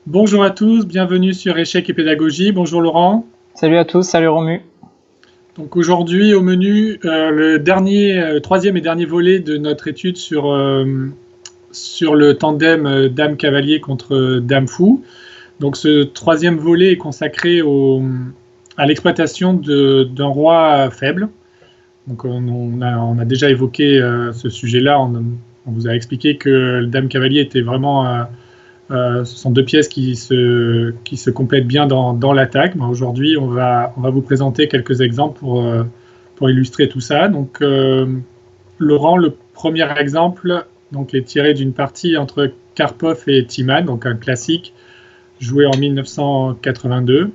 Bonjour à tous, bienvenue sur Échecs et Pédagogie. Bonjour Laurent. Salut à tous, salut Romu. Donc aujourd'hui au menu le troisième et dernier volet de notre étude sur le tandem dame-cavalier contre dame-fou. Donc ce troisième volet est consacré à l'exploitation d'un roi faible. Donc on a déjà évoqué ce sujet-là. On vous a expliqué que le dame-cavalier était vraiment ce sont deux pièces qui se complètent bien dans l'attaque. Aujourd'hui, on va vous présenter quelques exemples pour illustrer tout ça. Donc, Laurent, le premier exemple donc, est tiré d'une partie entre Karpov et Timman, donc un classique joué en 1982.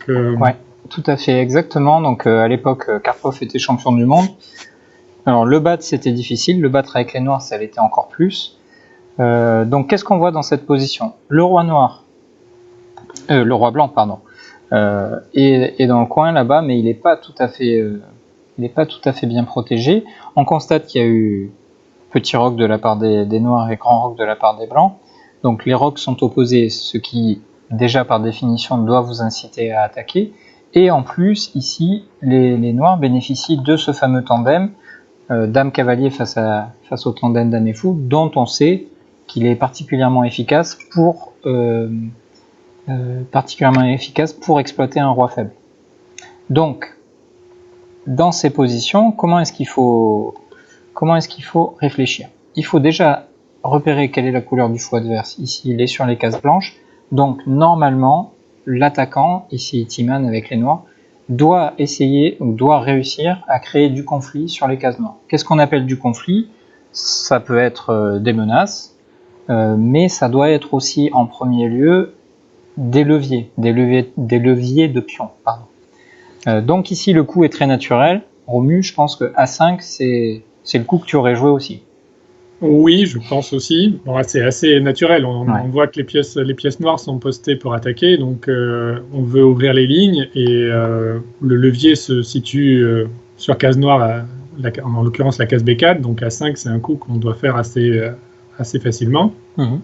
Ouais, tout à fait, exactement. Donc à l'époque, Karpov était champion du monde. Alors le battre, c'était difficile. Le battre avec les noirs, ça l'était encore plus. Donc qu'est-ce qu'on voit dans cette position ? Le roi blanc, pardon, est dans le coin là-bas, mais il n'est pas tout à fait bien protégé. On constate qu'il y a eu petit roc de la part des noirs et grand roc de la part des blancs. Donc les rocs sont opposés, ce qui déjà par définition doit vous inciter à attaquer. Et en plus, ici, les noirs bénéficient de ce fameux tandem dame-cavalier face au tandem dame et fou, dont on sait qu'il est particulièrement efficace pour exploiter un roi faible. Donc, dans ces positions, comment est-ce qu'il faut réfléchir ? Il faut déjà repérer quelle est la couleur du fou adverse. Ici, il est sur les cases blanches. Donc, normalement, l'attaquant, ici Timman avec les noirs, doit réussir à créer du conflit sur les cases noires. Qu'est-ce qu'on appelle du conflit ? Ça peut être des menaces, mais ça doit être aussi en premier lieu des leviers de pions. Donc ici, le coup est très naturel. Romu, je pense que A5, c'est le coup que tu aurais joué aussi. Oui, je pense aussi. Bon, c'est assez naturel. On voit que les pièces noires sont postées pour attaquer, donc on veut ouvrir les lignes et le levier se situe sur case noire, en l'occurrence la case B4, donc A5, c'est un coup qu'on doit faire assez facilement. Mm-hmm.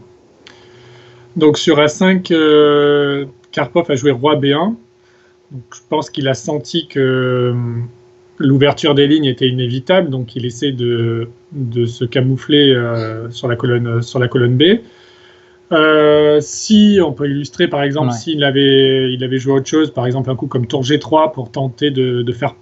Donc sur A5, Karpov a joué roi B1. Donc, je pense qu'il a senti que l'ouverture des lignes était inévitable, donc il essaie de se camoufler sur la colonne B. Si on peut illustrer, par exemple, s'il avait joué autre chose, par exemple un coup comme tour G3 pour tenter de faire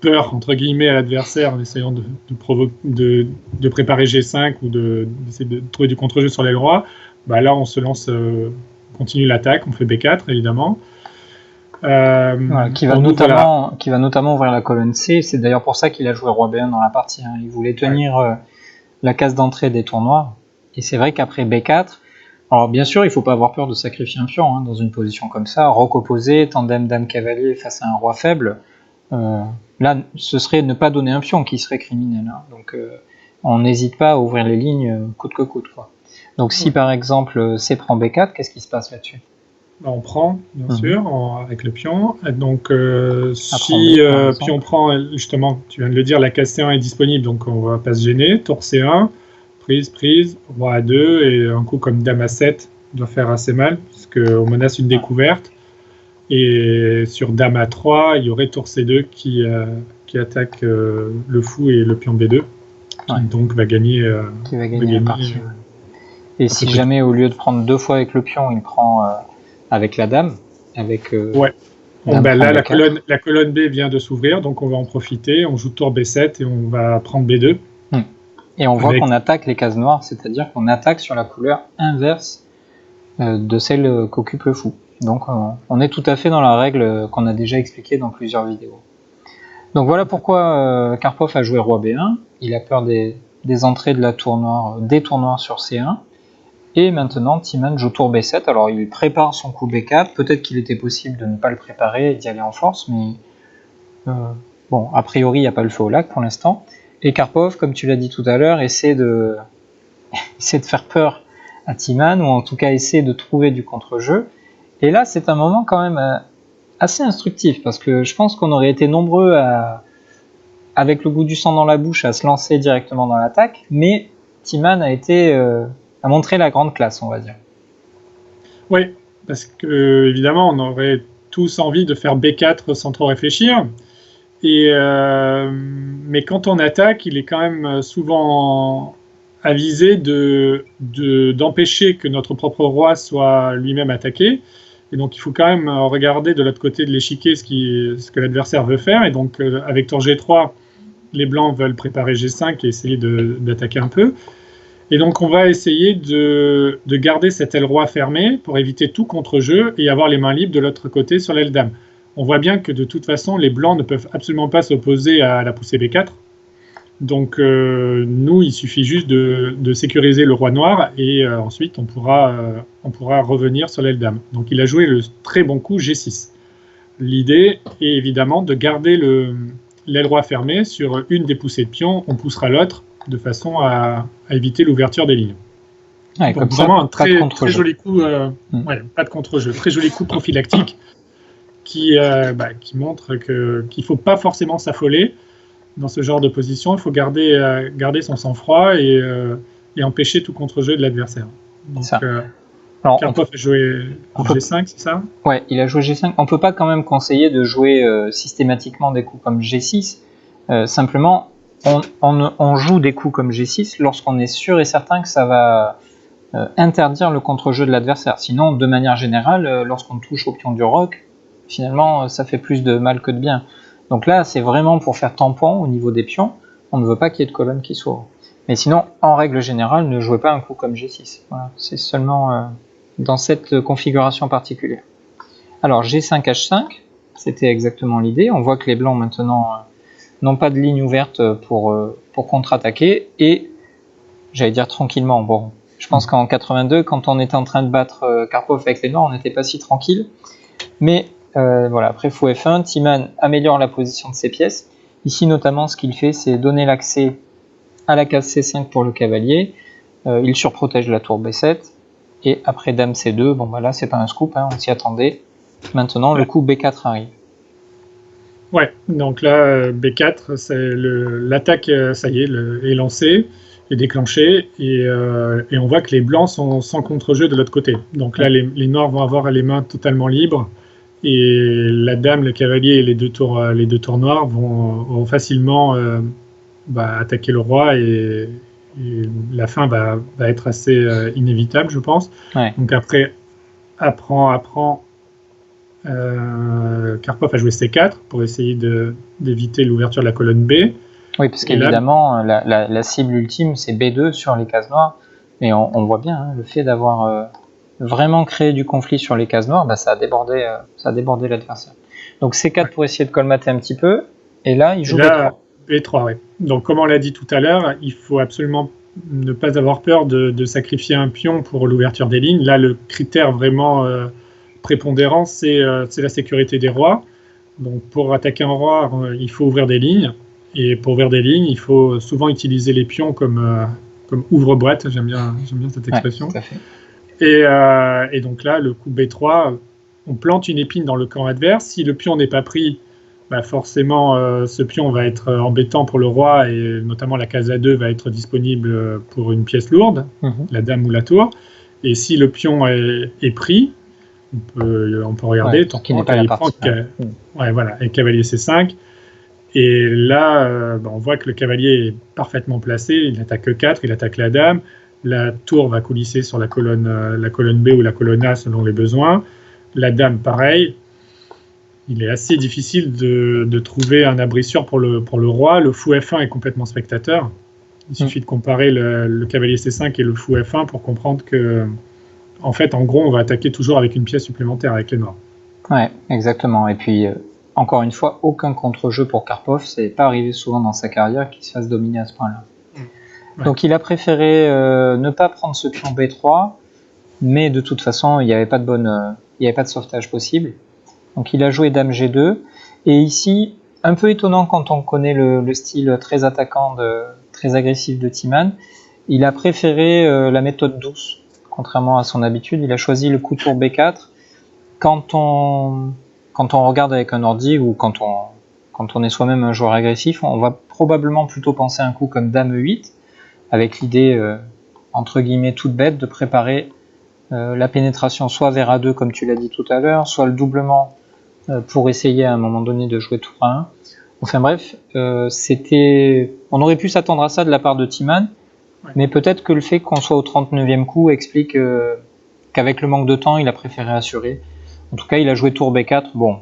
peur entre guillemets à l'adversaire en essayant de préparer G5 ou d'essayer de trouver du contre-jeu sur l'aile roi, bah là on se lance, on continue l'attaque, on fait B4 évidemment. Qui va notamment ouvrir la colonne C. C'est d'ailleurs pour ça qu'il a joué roi B1 dans la partie. Il voulait tenir la case d'entrée des tours noirs. Et c'est vrai qu'après B4, alors bien sûr, il ne faut pas avoir peur de sacrifier un pion dans une position comme ça. Roc opposé, tandem dame-cavalier face à un roi faible. Là, ce serait ne pas donner un pion qui serait criminel. Donc on n'hésite pas à ouvrir les lignes coûte que coûte. Donc si par exemple C prend B4, qu'est-ce qui se passe là-dessus ? On prend, bien sûr, avec le pion. Donc, si pion prend, justement, tu viens de le dire, la case C1 est disponible, donc on ne va pas se gêner. Tour C1, prise, roi A2, et un coup comme dame A7 doit faire assez mal, puisqu'on menace une découverte. Et sur dame A3, il y aurait tour C2 qui attaque le fou et le pion B2, qui donc va gagner, la partie. Et si jamais, au lieu de prendre deux fois avec le pion, il prend avec la dame, ouais. Là, la colonne B vient de s'ouvrir, donc on va en profiter. On joue tour B7 et on va prendre B2. Et on voit qu'on attaque les cases noires, c'est-à-dire qu'on attaque sur la couleur inverse de celle qu'occupe le fou. Donc on est tout à fait dans la règle qu'on a déjà expliquée dans plusieurs vidéos. Donc voilà pourquoi Karpov a joué roi B1. Il a peur des entrées de la tour noire, des tours noirs sur C1. Et maintenant, Timman joue tour B7. Alors, il prépare son coup B4. Peut-être qu'il était possible de ne pas le préparer et d'y aller en force, mais bon, a priori, il n'y a pas le feu au lac pour l'instant. Et Karpov, comme tu l'as dit tout à l'heure, essaie de faire peur à Timman, ou en tout cas essaie de trouver du contre-jeu. Et là, c'est un moment quand même assez instructif, parce que je pense qu'on aurait été nombreux avec le goût du sang dans la bouche à se lancer directement dans l'attaque, mais Timman a montré la grande classe, on va dire. Oui, parce que évidemment on aurait tous envie de faire B4 sans trop réfléchir. Mais quand on attaque, il est quand même souvent avisé d'empêcher que notre propre roi soit lui-même attaqué. Et donc il faut quand même regarder de l'autre côté de l'échiquier ce que l'adversaire veut faire. Et donc avec tour G3, les blancs veulent préparer G5 et essayer d'attaquer un peu. Et donc on va essayer de garder cette aile roi fermée pour éviter tout contre-jeu et avoir les mains libres de l'autre côté sur l'aile dame. On voit bien que de toute façon, les blancs ne peuvent absolument pas s'opposer à la poussée B4. Donc nous, il suffit juste de sécuriser le roi noir et ensuite on pourra revenir sur l'aile dame. Donc il a joué le très bon coup G6. L'idée est évidemment de garder l'aile roi fermée sur une des poussées de pion, on poussera l'autre de façon à éviter l'ouverture des lignes. Ouais, donc vraiment un très joli coup, pas de contre-jeu, très joli coup prophylactique qui montre qu'il ne faut pas forcément s'affoler dans ce genre de position, il faut garder son sang-froid et empêcher tout contre-jeu de l'adversaire. Donc Karpov a joué G5, c'est ça ? Ouais, il a joué G5. On ne peut pas quand même conseiller de jouer systématiquement des coups comme G6. Simplement, on joue des coups comme G6 lorsqu'on est sûr et certain que ça va interdire le contre-jeu de l'adversaire. Sinon, de manière générale, lorsqu'on touche au pion du roc, finalement, ça fait plus de mal que de bien. Donc là, c'est vraiment pour faire tampon au niveau des pions. On ne veut pas qu'il y ait de colonne qui s'ouvre. Mais sinon, en règle générale, ne jouez pas un coup comme G6. Voilà, c'est seulement dans cette configuration particulière. Alors, G5, H5, c'était exactement l'idée. On voit que les blancs, maintenant, n'ont pas de ligne ouverte pour contre-attaquer. Et, j'allais dire tranquillement, bon, je pense qu'en 82, quand on était en train de battre Karpov avec les noirs, on n'était pas si tranquille. Mais voilà, après fou F1, Timman améliore la position de ses pièces. Ici notamment ce qu'il fait, c'est donner l'accès à la case C5 pour le cavalier. Il surprotège la tour B7. Et après dame C2, bon bah là c'est pas un scoop, hein, on s'y attendait. Maintenant le coup B4 arrive. Ouais, donc là B4, l'attaque, ça y est, est lancée, est déclenchée, et on voit que les blancs sont sans contre-jeu de l'autre côté. Donc là les noirs vont avoir les mains totalement libres. Et la dame, le cavalier et les deux tours noirs vont facilement attaquer le roi et la fin va être assez inévitable, je pense. Ouais. Donc après, Karpov a joué C4 pour essayer d'éviter l'ouverture de la colonne B. Oui, parce qu'évidemment, la cible ultime, c'est B2 sur les cases noires. Mais on voit bien, hein, le fait d'avoir vraiment créé du conflit sur les cases noires, ça a débordé l'adversaire. Donc C4 pour essayer de colmater un petit peu, et là il joue B3. B3, oui. Donc comme on l'a dit tout à l'heure, il faut absolument ne pas avoir peur de sacrifier un pion pour l'ouverture des lignes. Là, le critère vraiment prépondérant, c'est la sécurité des rois. Donc pour attaquer un roi, il faut ouvrir des lignes, et pour ouvrir des lignes, il faut souvent utiliser les pions comme ouvre-boîte. J'aime bien cette expression. Ouais, tout à fait. Et donc là, le coup B3, on plante une épine dans le camp adverse. Si le pion n'est pas pris, forcément, ce pion va être embêtant pour le roi, et notamment la case A2 va être disponible pour une pièce lourde, la dame ou la tour. Et si le pion est pris, on peut regarder. Tant qu'il n'est pas la partie. Et cavalier C5. Et là, on voit que le cavalier est parfaitement placé. Il attaque 4, il attaque la dame. La tour va coulisser sur la colonne B ou la colonne A selon les besoins. La dame, pareil. Il est assez difficile de trouver un abri sûr pour le roi. Le fou F1 est complètement spectateur. Il suffit de comparer le cavalier C5 et le fou F1 pour comprendre que, en fait, en gros, on va attaquer toujours avec une pièce supplémentaire avec les noirs. Ouais, exactement. Et puis, encore une fois, aucun contre-jeu pour Karpov. C'est pas arrivé souvent dans sa carrière qu'il se fasse dominer à ce point-là. Ouais. Donc il a préféré ne pas prendre ce pion B3, mais de toute façon il n'y avait pas de sauvetage possible. Donc il a joué dame G2, et ici, un peu étonnant quand on connaît le style très attaquant, très agressif de Timman, il a préféré la méthode douce, contrairement à son habitude. Il a choisi le coup tour B4. Quand on regarde avec un ordi, ou quand on est soi-même un joueur agressif, on va probablement plutôt penser à un coup comme dame E8, avec l'idée, entre guillemets, toute bête, de préparer la pénétration soit vers A2 comme tu l'as dit tout à l'heure, soit le doublement pour essayer à un moment donné de jouer tour A1. Enfin bref, on aurait pu s'attendre à ça de la part de Timan, mais peut-être que le fait qu'on soit au 39e coup explique qu'avec le manque de temps, il a préféré assurer. En tout cas, il a joué tour B4. Bon,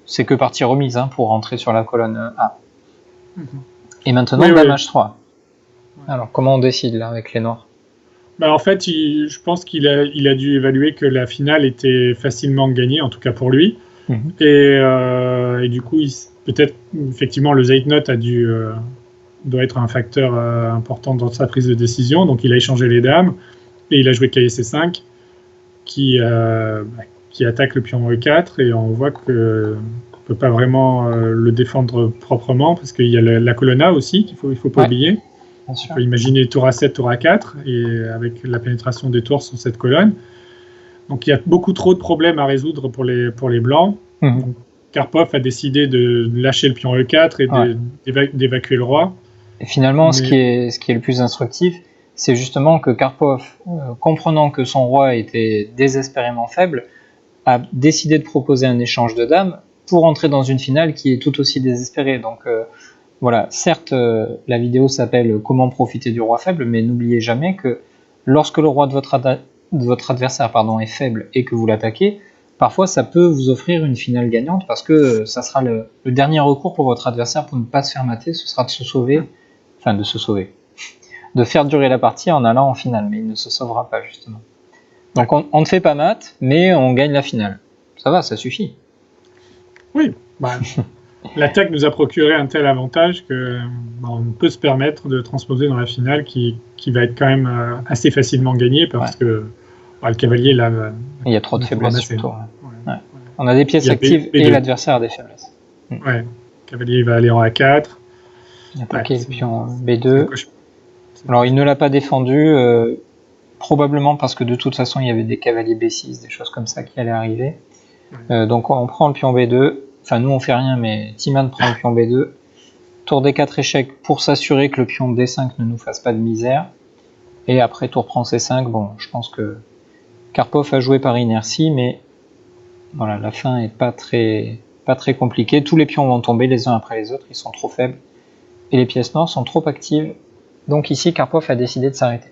c'est que partie remise pour rentrer sur la colonne A. Et maintenant, Dame H3. Alors, comment on décide là avec les noirs? En fait, je pense qu'il a dû évaluer que la finale était facilement gagnée, en tout cas pour lui. Et du coup, peut-être effectivement le Zeitnot doit être un facteur important dans sa prise de décision. Donc il a échangé les dames et il a joué cahier C5 qui attaque le pion E4 et on voit qu'on ne peut pas vraiment le défendre proprement parce qu'il y a la colonne A aussi qu'il il faut pas oublier. On peut imaginer tour A7, tour A4 et avec la pénétration des tours sur cette colonne. Donc il y a beaucoup trop de problèmes à résoudre pour les blancs. Donc, Karpov a décidé de lâcher le pion E4 et d'évacuer le roi. Et finalement, ce qui est le plus instructif, c'est justement que Karpov, comprenant que son roi était désespérément faible, a décidé de proposer un échange de dames pour entrer dans une finale qui est tout aussi désespérée. Donc voilà, certes, la vidéo s'appelle « Comment profiter du roi faible », mais n'oubliez jamais que lorsque le roi de votre adversaire est faible et que vous l'attaquez, parfois ça peut vous offrir une finale gagnante parce que ça sera le dernier recours pour votre adversaire pour ne pas se faire mater, ce sera de faire durer la partie en allant en finale, mais il ne se sauvera pas justement. Donc on ne fait pas mat, mais on gagne la finale. Ça va, ça suffit. Oui, l'attaque nous a procuré un tel avantage qu'on peut se permettre de transposer dans la finale qui va être quand même assez facilement gagnée parce que le cavalier là. Il y a trop de faiblesses sur le tour. On a des pièces actives et l'adversaire a des faiblesses. Ouais, le cavalier va aller en A4. Il a attaqué le pion B2. Alors il ne l'a pas défendu, probablement parce que de toute façon il y avait des cavaliers B6, des choses comme ça qui allaient arriver. Donc on prend le pion B2. Enfin, nous on fait rien, mais Timan prend le pion B2. Tour D4 échec pour s'assurer que le pion D5 ne nous fasse pas de misère. Et après tour prend C5. Bon, je pense que Karpov a joué par inertie, mais voilà, la fin est pas très compliquée. Tous les pions vont tomber les uns après les autres, ils sont trop faibles. Et les pièces noires sont trop actives. Donc ici, Karpov a décidé de s'arrêter.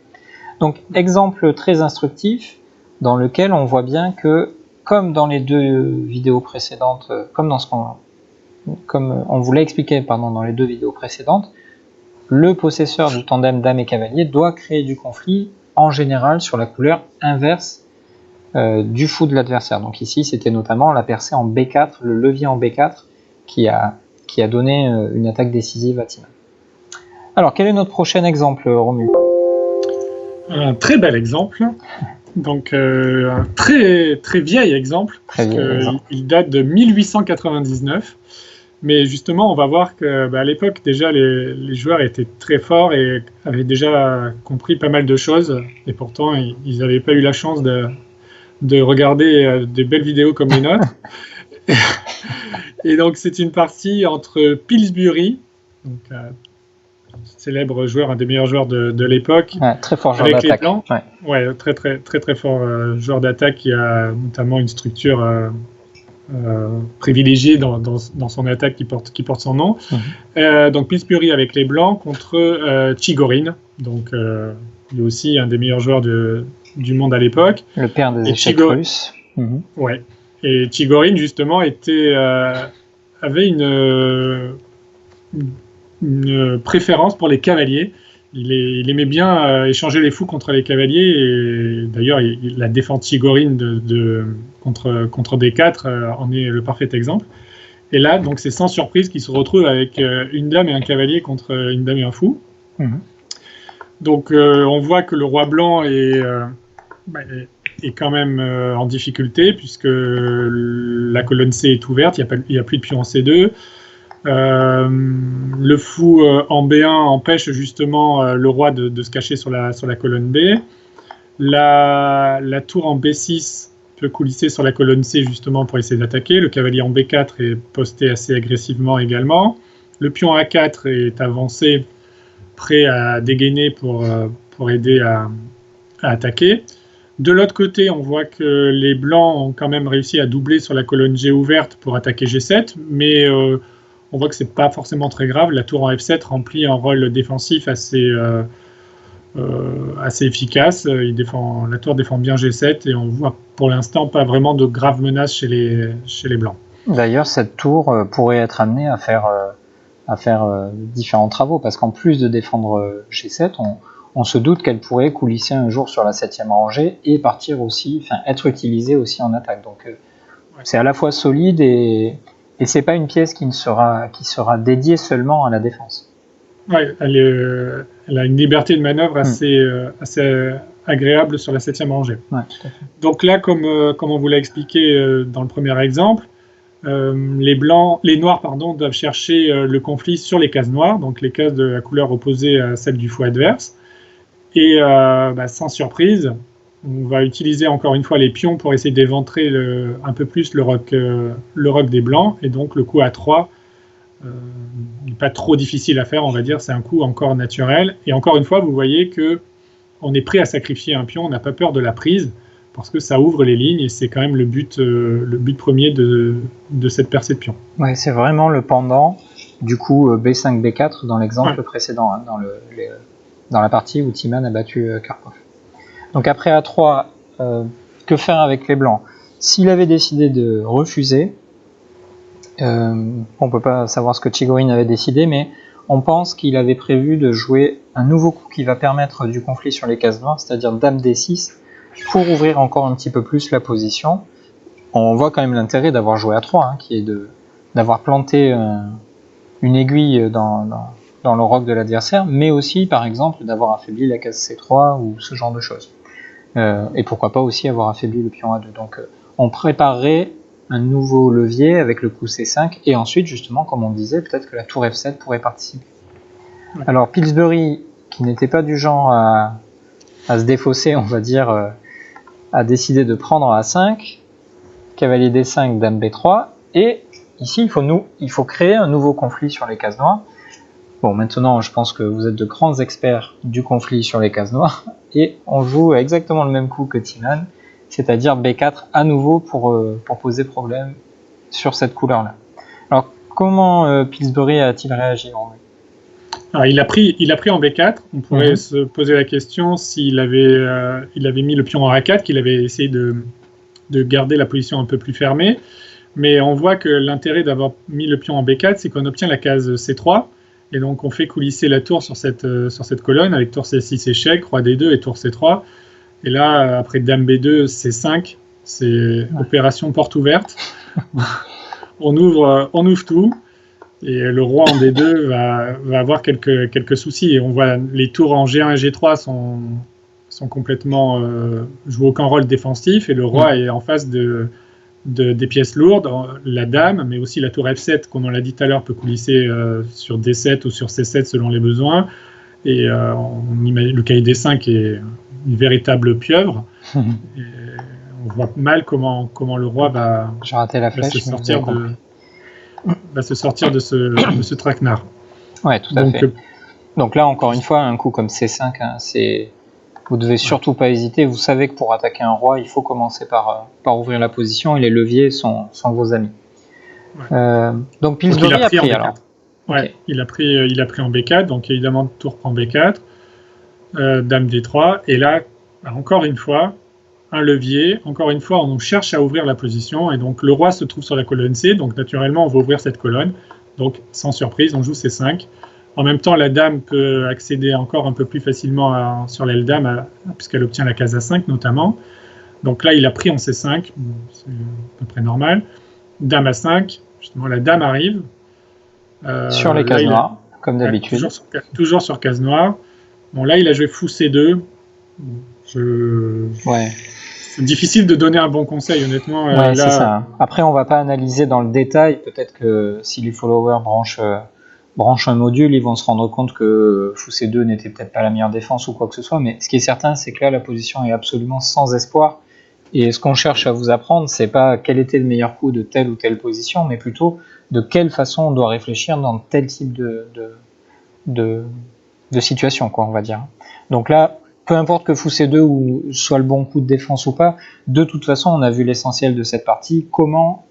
Donc, exemple très instructif, dans lequel on voit bien que, comme dans les deux vidéos précédentes, comme on vous l'a expliqué dans les deux vidéos précédentes, le possesseur du tandem dame et cavalier doit créer du conflit, en général, sur la couleur inverse du fou de l'adversaire. Donc ici, c'était notamment la percée en B4, le levier en B4, qui a donné une attaque décisive à Timan. Alors, quel est notre prochain exemple, Romu? Un très bel exemple. Donc, un très, très vieil exemple, il date de 1899. Mais justement, on va voir qu'à l'époque, déjà, les joueurs étaient très forts et avaient déjà compris pas mal de choses. Et pourtant, ils n'avaient pas eu la chance de regarder des belles vidéos comme les nôtres. Et donc, c'est une partie entre Pillsbury, donc, célèbre joueur, un des meilleurs joueurs de l'époque. Très fort joueur d'attaque. Très, très, très, très fort joueur d'attaque qui a notamment une structure privilégiée dans son attaque qui porte son nom. Donc Pillsbury avec les blancs contre Chigorin, donc il est aussi un des meilleurs joueurs du monde à l'époque. Le père des échecs russes. Ouais. Et Chigorin justement avait une préférence pour les cavaliers. Il aimait bien échanger les fous contre les cavaliers et d'ailleurs la défense Chigorin contre D4 en est le parfait exemple. Et là, donc c'est sans surprise qu'il se retrouve avec une dame et un cavalier contre une dame et un fou. Donc on voit que le roi blanc est quand même en difficulté puisque la colonne C est ouverte, il n'y a plus de pion en C2. Le fou en B1 empêche justement le roi de se cacher sur la colonne B. La tour en B6 peut coulisser sur la colonne C justement pour essayer d'attaquer. Le cavalier en B4 est posté assez agressivement également. Le pion A4 est avancé, prêt à dégainer pour aider à attaquer. De l'autre côté, on voit que les blancs ont quand même réussi à doubler sur la colonne G ouverte pour attaquer G7, mais on voit que c'est pas forcément très grave. La tour en F7 remplit un rôle défensif assez efficace. La tour défend bien G7 et on voit pour l'instant pas vraiment de graves menaces chez les blancs. D'ailleurs, cette tour pourrait être amenée à faire différents travaux, parce qu'en plus de défendre G7, on se doute qu'elle pourrait coulisser un jour sur la 7e rangée et partir aussi, être utilisée aussi en attaque. Donc c'est à la fois solide et c'est pas une pièce qui sera dédiée seulement à la défense. Ouais, elle a une liberté de manœuvre assez agréable sur la 7e rangée. Ouais, tout à fait. Donc là, comme on vous l'a expliqué dans le premier exemple, les noirs doivent chercher le conflit sur les cases noires, donc les cases de la couleur opposée à celle du fou adverse. Et sans surprise, on va utiliser encore une fois les pions pour essayer d'éventrer un peu plus le roc des blancs. Et donc le coup à 3 n'est pas trop difficile à faire, on va dire. C'est un coup encore naturel. Et encore une fois, vous voyez qu'on est prêt à sacrifier un pion, on n'a pas peur de la prise, parce que ça ouvre les lignes et c'est quand même le but premier de cette percée de pion. Ouais, c'est vraiment le pendant du coup B5, B4 dans l'exemple précédent, dans la partie où Timan a battu Karpov. Donc après A3, que faire avec les blancs? S'il avait décidé de refuser, on peut pas savoir ce que Chigorin avait décidé, mais on pense qu'il avait prévu de jouer un nouveau coup qui va permettre du conflit sur les cases noires, c'est-à-dire Dame D6, pour ouvrir encore un petit peu plus la position. On voit quand même l'intérêt d'avoir joué A3, qui est d'avoir planté une aiguille dans le roc de l'adversaire, mais aussi par exemple d'avoir affaibli la case C3 ou ce genre de choses. Et pourquoi pas aussi avoir affaibli le pion A2. Donc on préparerait un nouveau levier avec le coup C5 et ensuite justement, comme on disait, peut-être que la tour F7 pourrait participer. Ouais. Alors Pillsbury, qui n'était pas du genre à se défausser, on va dire, a décidé de prendre A5, cavalier D5, dame B3, et ici il faut créer un nouveau conflit sur les cases noires. Bon, maintenant je pense que vous êtes de grands experts du conflit sur les cases noires, et on joue exactement le même coup que Timan, c'est-à-dire B4 à nouveau pour poser problème sur cette couleur-là. Alors comment Pillsbury a-t-il réagi en vrai? Alors, il a pris en B4. On pourrait se poser la question s'il avait mis le pion en A4, qu'il avait essayé de garder la position un peu plus fermée. Mais on voit que l'intérêt d'avoir mis le pion en B4, c'est qu'on obtient la case C3. Et donc on fait coulisser la tour sur cette colonne avec tour C6 échec, roi D2 et tour C3. Et là, après dame B2, C5, c'est opération porte ouverte. on ouvre tout. Et le roi en D2 va avoir quelques soucis. Et on voit les tours en G1 et G3 sont complètement jouent aucun rôle défensif. Et le roi est en face des pièces lourdes, la dame, mais aussi la tour F7, comme on l'a dit tout à l'heure, peut coulisser sur D7 ou sur C7 selon les besoins. Et le cahier D5 est une véritable pieuvre. Et on voit mal comment le roi va se sortir de ce traquenard. Ouais, tout à fait. Donc là, encore une fois, un coup comme C5, vous devez surtout pas hésiter. Vous savez que pour attaquer un roi, il faut commencer par ouvrir la position et les leviers sont vos amis. Ouais. Donc Pillsbury a pris alors. Ouais, okay. Il a pris en B4, donc évidemment tour prend B4, dame D3, et là, encore une fois, un levier, encore une fois, on cherche à ouvrir la position, et donc le roi se trouve sur la colonne C, donc naturellement on va ouvrir cette colonne, donc sans surprise, on joue C5. En même temps, la dame peut accéder encore un peu plus facilement sur l'aile dame, puisqu'elle obtient la case A5 notamment. Donc là, il a pris en C5, c'est à peu près normal. Dame A5, justement, la dame arrive. Sur les cases noires, comme d'habitude. Toujours sur case noire. Bon, là, il a joué fou C2. C'est difficile de donner un bon conseil, honnêtement. Ouais, c'est ça. Après, on va pas analyser dans le détail. Peut-être que si les followers branchent un module, ils vont se rendre compte que fou C2 n'était peut-être pas la meilleure défense ou quoi que ce soit. Mais ce qui est certain, c'est que là, la position est absolument sans espoir. Et ce qu'on cherche à vous apprendre, c'est pas quel était le meilleur coup de telle ou telle position, mais plutôt de quelle façon on doit réfléchir dans tel type de situation, quoi, on va dire. Donc là, peu importe que fou C2 ou soit le bon coup de défense ou pas, de toute façon, on a vu l'essentiel de cette partie. Comment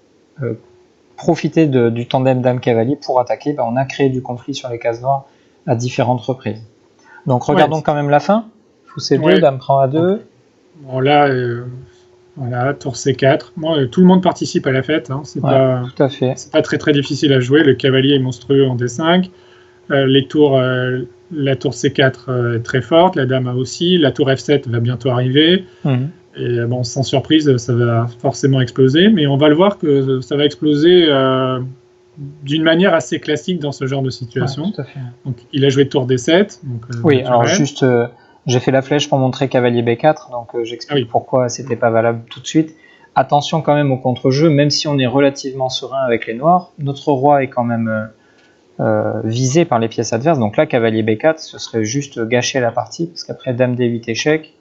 profiter du tandem dame-cavalier pour attaquer? On a créé du conflit sur les cases noires à différentes reprises. Donc regardons quand même la fin. Fou C2, dame prend A2. Bon, là, voilà, tour C4. Bon, tout le monde participe à la fête. Hein. C'est pas très très difficile à jouer. Le cavalier est monstrueux en D5. La tour C4 est très forte. La dame a aussi. La tour F7 va bientôt arriver. Et bon, sans surprise, ça va forcément exploser. Mais on va le voir que ça va exploser d'une manière assez classique dans ce genre de situation. Ouais, tout à fait. Donc, il a joué tour D7. Donc, oui, alors juste, j'ai fait la flèche pour montrer cavalier B4, donc j'explique pourquoi c'était pas valable tout de suite. Attention quand même au contre-jeu, même si on est relativement serein avec les noirs, notre roi est quand même visé par les pièces adverses. Donc là, cavalier B4, ce serait juste gâcher la partie, parce qu'après dame D8 échec,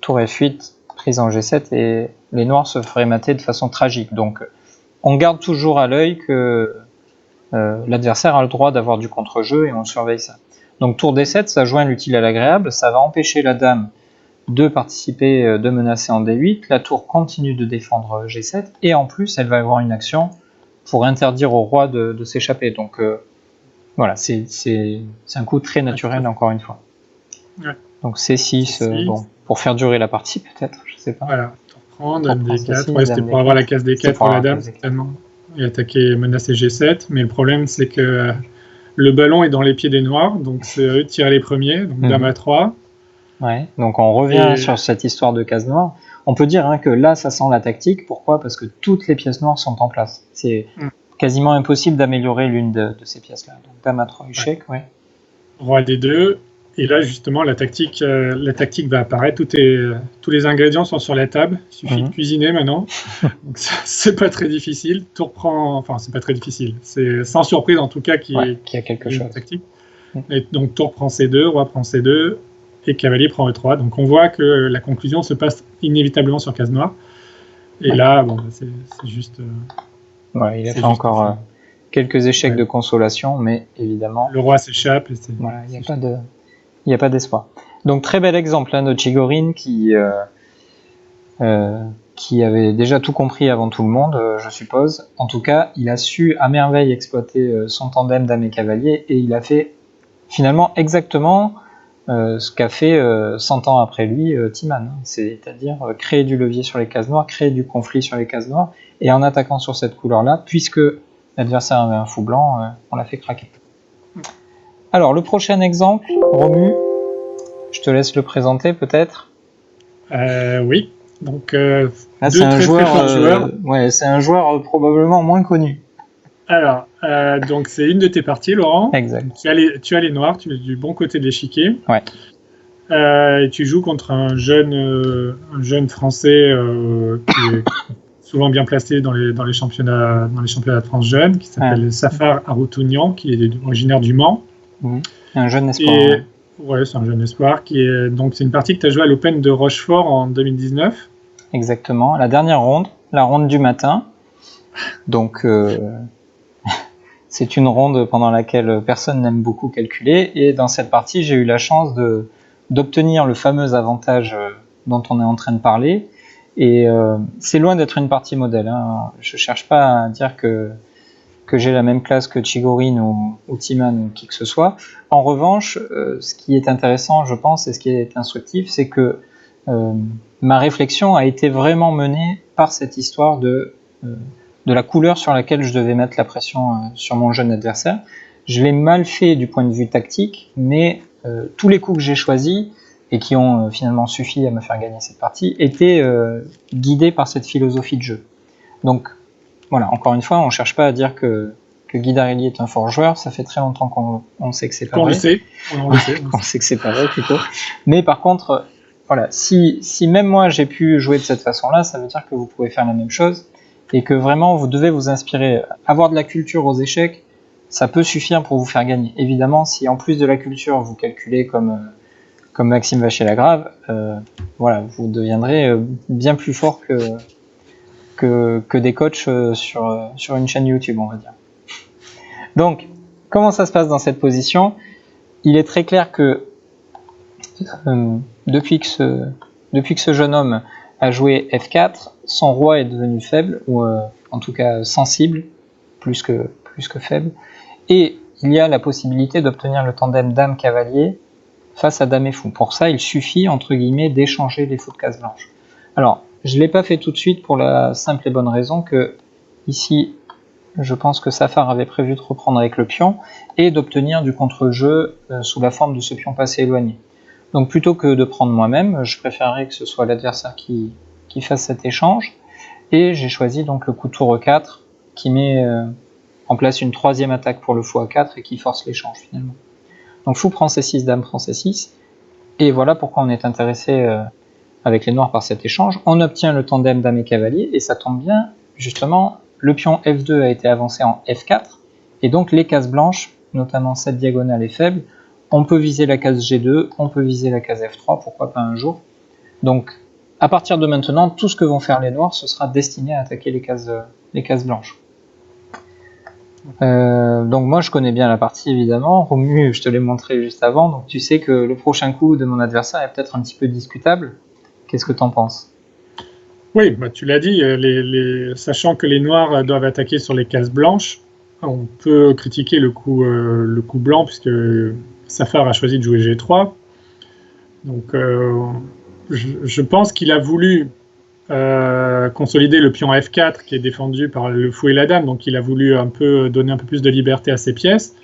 tour F8, prise en G7, et les noirs se feraient mater de façon tragique. Donc on garde toujours à l'œil que l'adversaire a le droit d'avoir du contre-jeu et on surveille ça. Donc tour D7, ça joint l'utile à l'agréable, ça va empêcher la dame de participer, de menacer en D8, la tour continue de défendre G7, et en plus elle va avoir une action pour interdire au roi de s'échapper. Donc voilà, c'est un coup très naturel encore une fois. Ouais. Donc C6, bon, pour faire durer la partie peut-être, je sais pas. Voilà, tour prend, dame D4, c'était pour avoir la case D4 pour la dame, certainement. Et attaquer, menacer G7, mais le problème c'est que le ballon est dans les pieds des noirs, donc c'est eux de tirer les premiers, donc dame A3. Ouais, donc on revient sur cette histoire de case noire. On peut dire que là, ça sent la tactique. Pourquoi? Parce que toutes les pièces noires sont en place. C'est quasiment impossible d'améliorer l'une de ces pièces-là. Donc dame A3 échec, Roi D2. Et là, justement, la tactique va apparaître. Tous les ingrédients sont sur la table. Il suffit de cuisiner maintenant. Donc, c'est pas très difficile. Tour prend... Enfin, c'est pas très difficile. C'est sans surprise, en tout cas, qu'il y a quelque chose. Tactique. Et donc, tour prend C2, roi prend C2, et cavalier prend E3. Donc, on voit que la conclusion se passe inévitablement sur case noire. Et là, bon, c'est juste... il a fait encore quelques échecs de consolation, mais évidemment... Le roi s'échappe. Voilà, il n'y a pas d'espoir. Donc très bel exemple de Chigorin qui avait déjà tout compris avant tout le monde, je suppose. En tout cas, il a su à merveille exploiter son tandem dame et cavalier, et il a fait finalement exactement ce qu'a fait 100 ans après lui Timan, c'est-à-dire créer du levier sur les cases noires, créer du conflit sur les cases noires, et en attaquant sur cette couleur-là, puisque l'adversaire avait un fou blanc, on l'a fait craquer. Alors, le prochain exemple, Romu, je te laisse le présenter peut-être. Oui, donc là, c'est un joueur. C'est un joueur probablement moins connu. Alors, donc c'est une de tes parties, Laurent. Exact. Tu as les noirs, tu es du bon côté de l'échiquier. Ouais. Et tu joues contre un jeune Français qui est souvent bien placé dans les championnats de France jeunes, qui s'appelle Safar Aroutounian, qui est originaire du Mans. Un jeune espoir. Ouais, c'est un jeune espoir. Donc c'est une partie que tu as jouée à l'Open de Rochefort en 2019. Exactement, la dernière ronde, la ronde du matin. Donc c'est une ronde pendant laquelle personne n'aime beaucoup calculer, et dans cette partie j'ai eu la chance d'obtenir le fameux avantage dont on est en train de parler, et c'est loin d'être une partie modèle, hein. Je cherche pas à dire que j'ai la même classe que Chigorin ou Timan ou qui que ce soit. En revanche, ce qui est intéressant, je pense, et ce qui est instructif, c'est que ma réflexion a été vraiment menée par cette histoire de la couleur sur laquelle je devais mettre la pression sur mon jeune adversaire. Je l'ai mal fait du point de vue tactique, mais tous les coups que j'ai choisis et qui ont finalement suffi à me faire gagner cette partie étaient guidés par cette philosophie de jeu. Donc voilà, encore une fois, on ne cherche pas à dire que Guy Darillier est un fort joueur, ça fait très longtemps qu'on sait que c'est pas vrai. On sait que c'est pas vrai plutôt. Mais par contre, voilà, si même moi j'ai pu jouer de cette façon-là, ça veut dire que vous pouvez faire la même chose, et que vraiment vous devez vous inspirer. Avoir de la culture aux échecs, ça peut suffire pour vous faire gagner. Évidemment, si en plus de la culture vous calculez comme Maxime Vachier-Lagrave, voilà, vous deviendrez bien plus fort que des coachs sur une chaîne YouTube, on va dire. Donc, comment ça se passe dans cette position? Il est très clair que depuis que ce jeune homme a joué F4, son roi est devenu faible, ou en tout cas sensible, plus que faible, et il y a la possibilité d'obtenir le tandem dame-cavalier face à dame et fou. Pour ça, il suffit, entre guillemets, d'échanger les fous de case blanche. Alors, je ne l'ai pas fait tout de suite pour la simple et bonne raison que, ici, je pense que Safar avait prévu de reprendre avec le pion et d'obtenir du contre-jeu sous la forme de ce pion passé éloigné. Donc plutôt que de prendre moi-même, je préférerais que ce soit l'adversaire qui fasse cet échange. Et j'ai choisi donc le coup tour E4 qui met en place une troisième attaque pour le fou A4 et qui force l'échange finalement. Donc fou prend C6, dame prend C6. Et voilà pourquoi on est intéressé avec les noirs par cet échange. On obtient le tandem dame et cavalier et ça tombe bien, justement, le pion F2 a été avancé en F4 et donc les cases blanches, notamment cette diagonale est faible. On peut viser la case G2, on peut viser la case F3, pourquoi pas un jour. Donc, à partir de maintenant, tout ce que vont faire les noirs, ce sera destiné à attaquer les cases blanches. Donc moi, je connais bien la partie, évidemment. Romu, je te l'ai montré juste avant, donc tu sais que le prochain coup de mon adversaire est peut-être un petit peu discutable. Qu'est-ce que tu en penses ? Oui, bah, tu l'as dit, sachant que les noirs doivent attaquer sur les cases blanches, on peut critiquer le coup blanc, puisque Safar a choisi de jouer G3. Donc, je pense qu'il a voulu consolider le pion F4 qui est défendu par le fou et la dame, donc il a voulu donner un peu plus de liberté à ses pièces,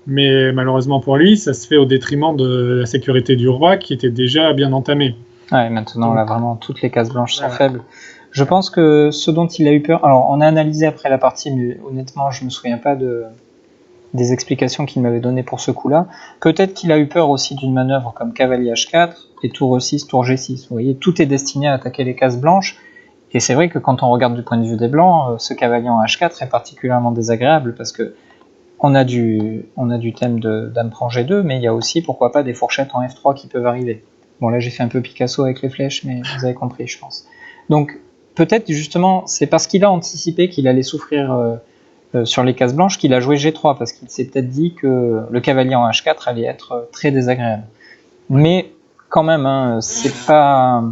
mais malheureusement pour lui, ça se fait au détriment de la sécurité du roi qui était déjà bien entamée. Ouais, maintenant là vraiment toutes les cases blanches sont faibles. Je pense que ce dont il a eu peur, alors on a analysé après la partie, mais honnêtement je me souviens pas des explications qu'il m'avait données pour ce coup-là. Peut-être qu'il a eu peur aussi d'une manœuvre comme cavalier H4 et tour E6, tour G6. Vous voyez, tout est destiné à attaquer les cases blanches. Et c'est vrai que quand on regarde du point de vue des blancs, ce cavalier en H4 est particulièrement désagréable parce que on a du thème de dame prend G2, mais il y a aussi, pourquoi pas, des fourchettes en F3 qui peuvent arriver. Bon, là j'ai fait un peu Picasso avec les flèches, mais vous avez compris, je pense. Donc peut-être justement, c'est parce qu'il a anticipé qu'il allait souffrir sur les cases blanches qu'il a joué G3, parce qu'il s'est peut-être dit que le cavalier en H4 allait être très désagréable. Mais quand même, hein, c'est pas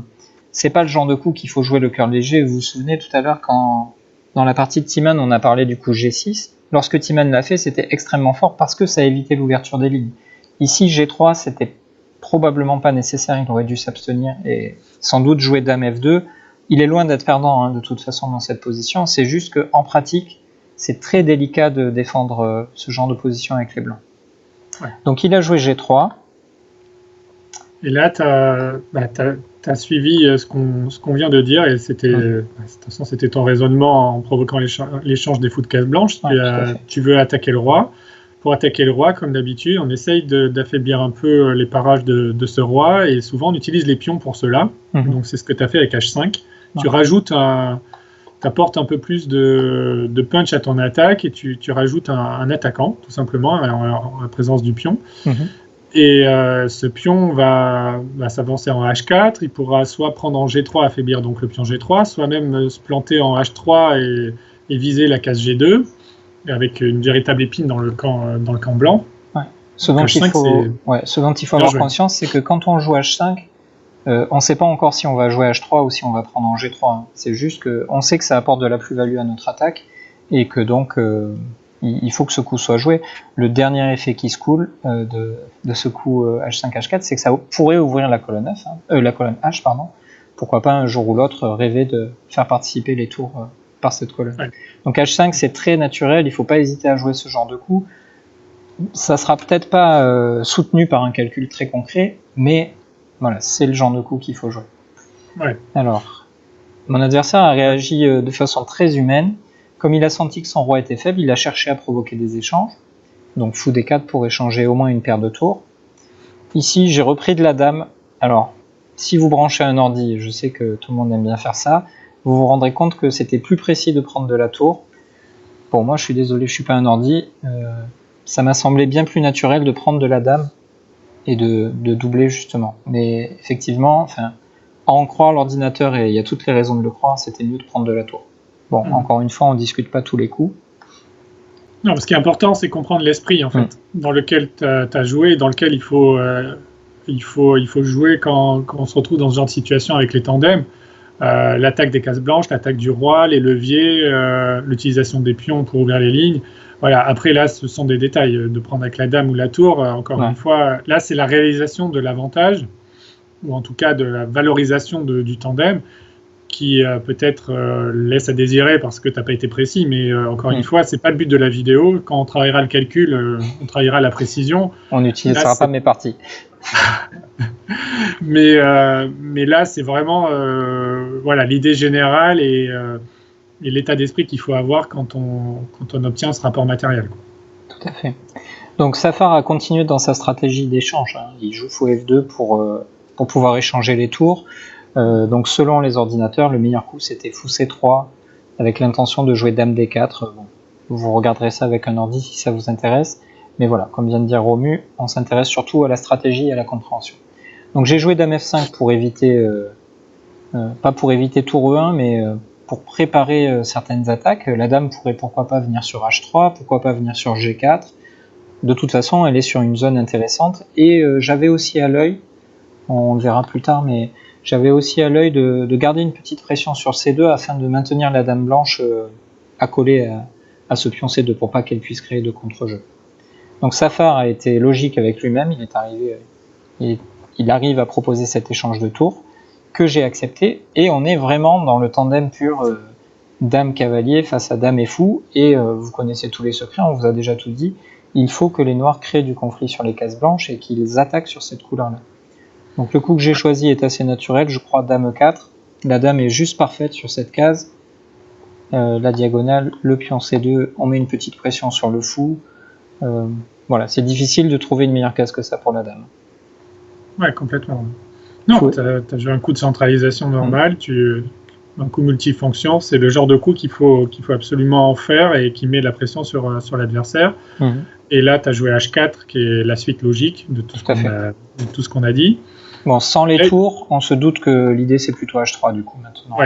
le genre de coup qu'il faut jouer le cœur léger. Vous vous souvenez tout à l'heure quand dans la partie de Timan on a parlé du coup G6. Lorsque Timan l'a fait, c'était extrêmement fort parce que ça évitait l'ouverture des lignes. Ici G3, c'était probablement pas nécessaire, il aurait dû s'abstenir et sans doute jouer dame F2. Il est loin d'être perdant de toute façon dans cette position, c'est juste qu'en pratique, c'est très délicat de défendre ce genre de position avec les blancs. Ouais. Donc il a joué G3. Et là, tu as suivi ce qu'on vient de dire, et de toute façon, c'était ton raisonnement en provoquant l'échange des fous de case blanche. Tu veux attaquer le roi. Pour attaquer le roi, comme d'habitude, on essaye d'affaiblir un peu les parages de ce roi, et souvent on utilise les pions pour cela. Donc c'est ce que tu as fait avec H5. Tu rajoutes t'apportes un peu plus de punch à ton attaque, et tu rajoutes un attaquant, tout simplement, en la présence du pion. Et ce pion va s'avancer en H4, il pourra soit prendre en G3, affaiblir donc le pion G3, soit même se planter en H3 et viser la case G2, avec une véritable épine dans le camp blanc. Ouais. Ce dont il faut avoir conscience, c'est que quand on joue H5, on ne sait pas encore si on va jouer H3 ou si on va prendre en G3. C'est juste qu'on sait que ça apporte de la plus-value à notre attaque, et que donc il faut que ce coup soit joué. Le dernier effet qui se coule de ce coup H5-H4, c'est que ça pourrait ouvrir la colonne H, pardon. Pourquoi pas un jour ou l'autre rêver de faire participer les tours par cette colonne. Ouais. Donc H5 c'est très naturel, il ne faut pas hésiter à jouer ce genre de coup. Ça sera peut-être pas soutenu par un calcul très concret, mais voilà, c'est le genre de coup qu'il faut jouer. Ouais. Alors, mon adversaire a réagi de façon très humaine. Comme il a senti que son roi était faible, il a cherché à provoquer des échanges. Donc fou D4 pour échanger au moins une paire de tours. Ici, j'ai repris de la dame. Alors, si vous branchez un ordi, je sais que tout le monde aime bien faire ça, vous vous rendrez compte que c'était plus précis de prendre de la tour. Bon, moi, je suis désolé, je suis pas un ordi. Ça m'a semblé bien plus naturel de prendre de la dame et de doubler, justement. Mais effectivement, à en croire l'ordinateur, et il y a toutes les raisons de le croire, c'était mieux de prendre de la tour. Bon, encore une fois, on ne discute pas tous les coups. Non, ce qui est important, c'est comprendre l'esprit, en fait, dans lequel tu as joué, dans lequel il faut il faut jouer quand on se retrouve dans ce genre de situation avec les tandems. L'attaque des cases blanches, l'attaque du roi, les leviers, l'utilisation des pions pour ouvrir les lignes. Voilà. Après, là, ce sont des détails. De prendre avec la dame ou la tour, encore une fois, là, c'est la réalisation de l'avantage, ou en tout cas de la valorisation du tandem, qui peut-être laisse à désirer parce que tu n'as pas été précis, mais encore une fois, ce n'est pas le but de la vidéo. Quand on travaillera le calcul, on travaillera la précision. On n'utilisera pas mes parties. mais là, c'est vraiment voilà, l'idée générale et l'état d'esprit qu'il faut avoir quand on obtient ce rapport matériel. Tout à fait. Donc Safar a continué dans sa stratégie d'échange. Il joue fou F2 pour pouvoir échanger les tours. Donc selon les ordinateurs, le meilleur coup c'était fou C3 avec l'intention de jouer dame D4. Bon, vous regarderez ça avec un ordi si ça vous intéresse. Mais voilà, comme vient de dire Romu, on s'intéresse surtout à la stratégie et à la compréhension. Donc j'ai joué dame F5 pour éviter, pas pour éviter tour E1, mais pour préparer certaines attaques. La dame pourrait pourquoi pas venir sur H3, pourquoi pas venir sur G4. De toute façon, elle est sur une zone intéressante. Et j'avais aussi à l'œil, on le verra plus tard, mais j'avais aussi à l'œil de garder une petite pression sur C2 afin de maintenir la dame blanche accolée à ce pion C2 pour pas qu'elle puisse créer de contre-jeu. Donc Safar a été logique avec lui-même, il arrive à proposer cet échange de tours que j'ai accepté et on est vraiment dans le tandem pur dame-cavalier face à dame et fou et vous connaissez tous les secrets, on vous a déjà tout dit, il faut que les noirs créent du conflit sur les cases blanches et qu'ils attaquent sur cette couleur-là. Donc le coup que j'ai choisi est assez naturel, je crois dame 4, la dame est juste parfaite sur cette case, la diagonale, le pion C2, on met une petite pression sur le fou, voilà, c'est difficile de trouver une meilleure case que ça pour la dame. Ouais, complètement. Non, tu as joué un coup de centralisation normal, un coup multifonction, c'est le genre de coup qu'il faut absolument en faire et qui met de la pression sur l'adversaire. Et là, tu as joué H4, qui est la suite logique de tout ce qu'on a dit. Bon, sans les tours, on se doute que l'idée c'est plutôt H3 du coup maintenant.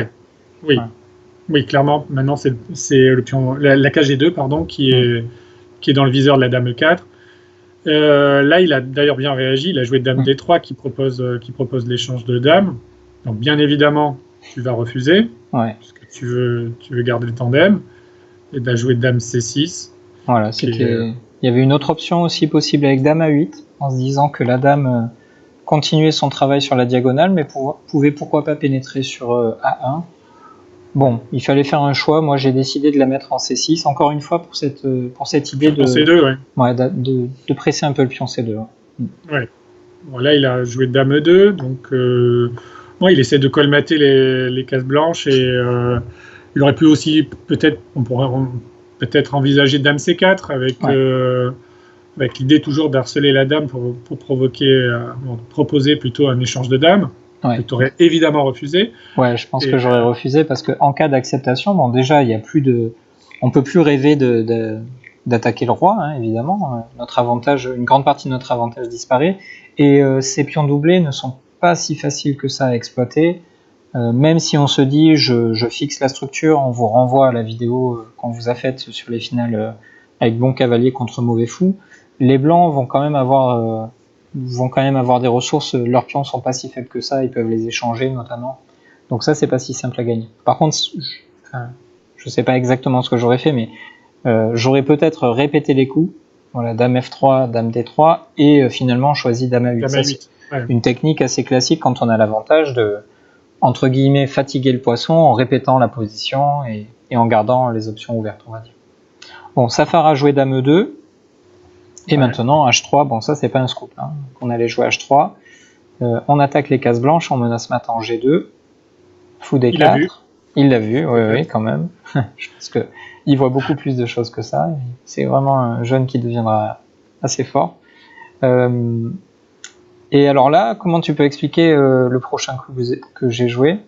Oui, clairement. Maintenant, c'est le pion, la case G2, pardon, qui est dans le viseur de la dame 4. Là, il a d'ailleurs bien réagi. Il a joué dame D3 qui propose l'échange de dames. Donc, bien évidemment, tu vas refuser parce que tu veux garder le tandem. Et il a joué dame C6. Voilà, il y avait une autre option aussi possible avec dame A8 en se disant que la dame continuait son travail sur la diagonale, mais pouvait pourquoi pas pénétrer sur A1. Bon, il fallait faire un choix. Moi, j'ai décidé de la mettre en C6. Encore une fois, pour cette idée de C2, de presser un peu le pion C2. Ouais. Bon, là, il a joué dame E2, donc il essaie de colmater les cases blanches et il aurait pu aussi on pourrait peut-être envisager dame C4 avec l'idée toujours d'harceler la dame pour proposer plutôt un échange de dames. Que tu aurais évidemment refusé. Ouais, je pense que j'aurais refusé parce qu'en cas d'acceptation, bon, déjà, il y a plus on peut plus rêver d'attaquer le roi, évidemment. Notre avantage, une grande partie de notre avantage disparaît. Et ces pions doublés ne sont pas si faciles que ça à exploiter. Même si on se dit, je fixe la structure, on vous renvoie à la vidéo qu'on vous a faite sur les finales avec bon cavalier contre mauvais fou. Les blancs vont quand même avoir des ressources, leurs pions sont pas si faibles que ça, ils peuvent les échanger notamment. Donc ça, c'est pas si simple à gagner. Par contre, je sais pas exactement ce que j'aurais fait, mais j'aurais peut-être répété les coups. Voilà, dame F3, dame D3, et finalement choisi dame A8. Dame A8. Une technique assez classique quand on a l'avantage de, entre guillemets, fatiguer le poisson en répétant la position et en gardant les options ouvertes, on va dire. Bon, Safar a joué dame E2. Et maintenant, H3, bon ça c'est pas un scoop, on allait jouer H3, on attaque les cases blanches, on menace mat en G2, fou D4, il l'a vu, oui, quand même, je pense qu'il voit beaucoup plus de choses que ça, c'est vraiment un jeune qui deviendra assez fort. Et alors là, comment tu peux expliquer le prochain coup que j'ai joué ?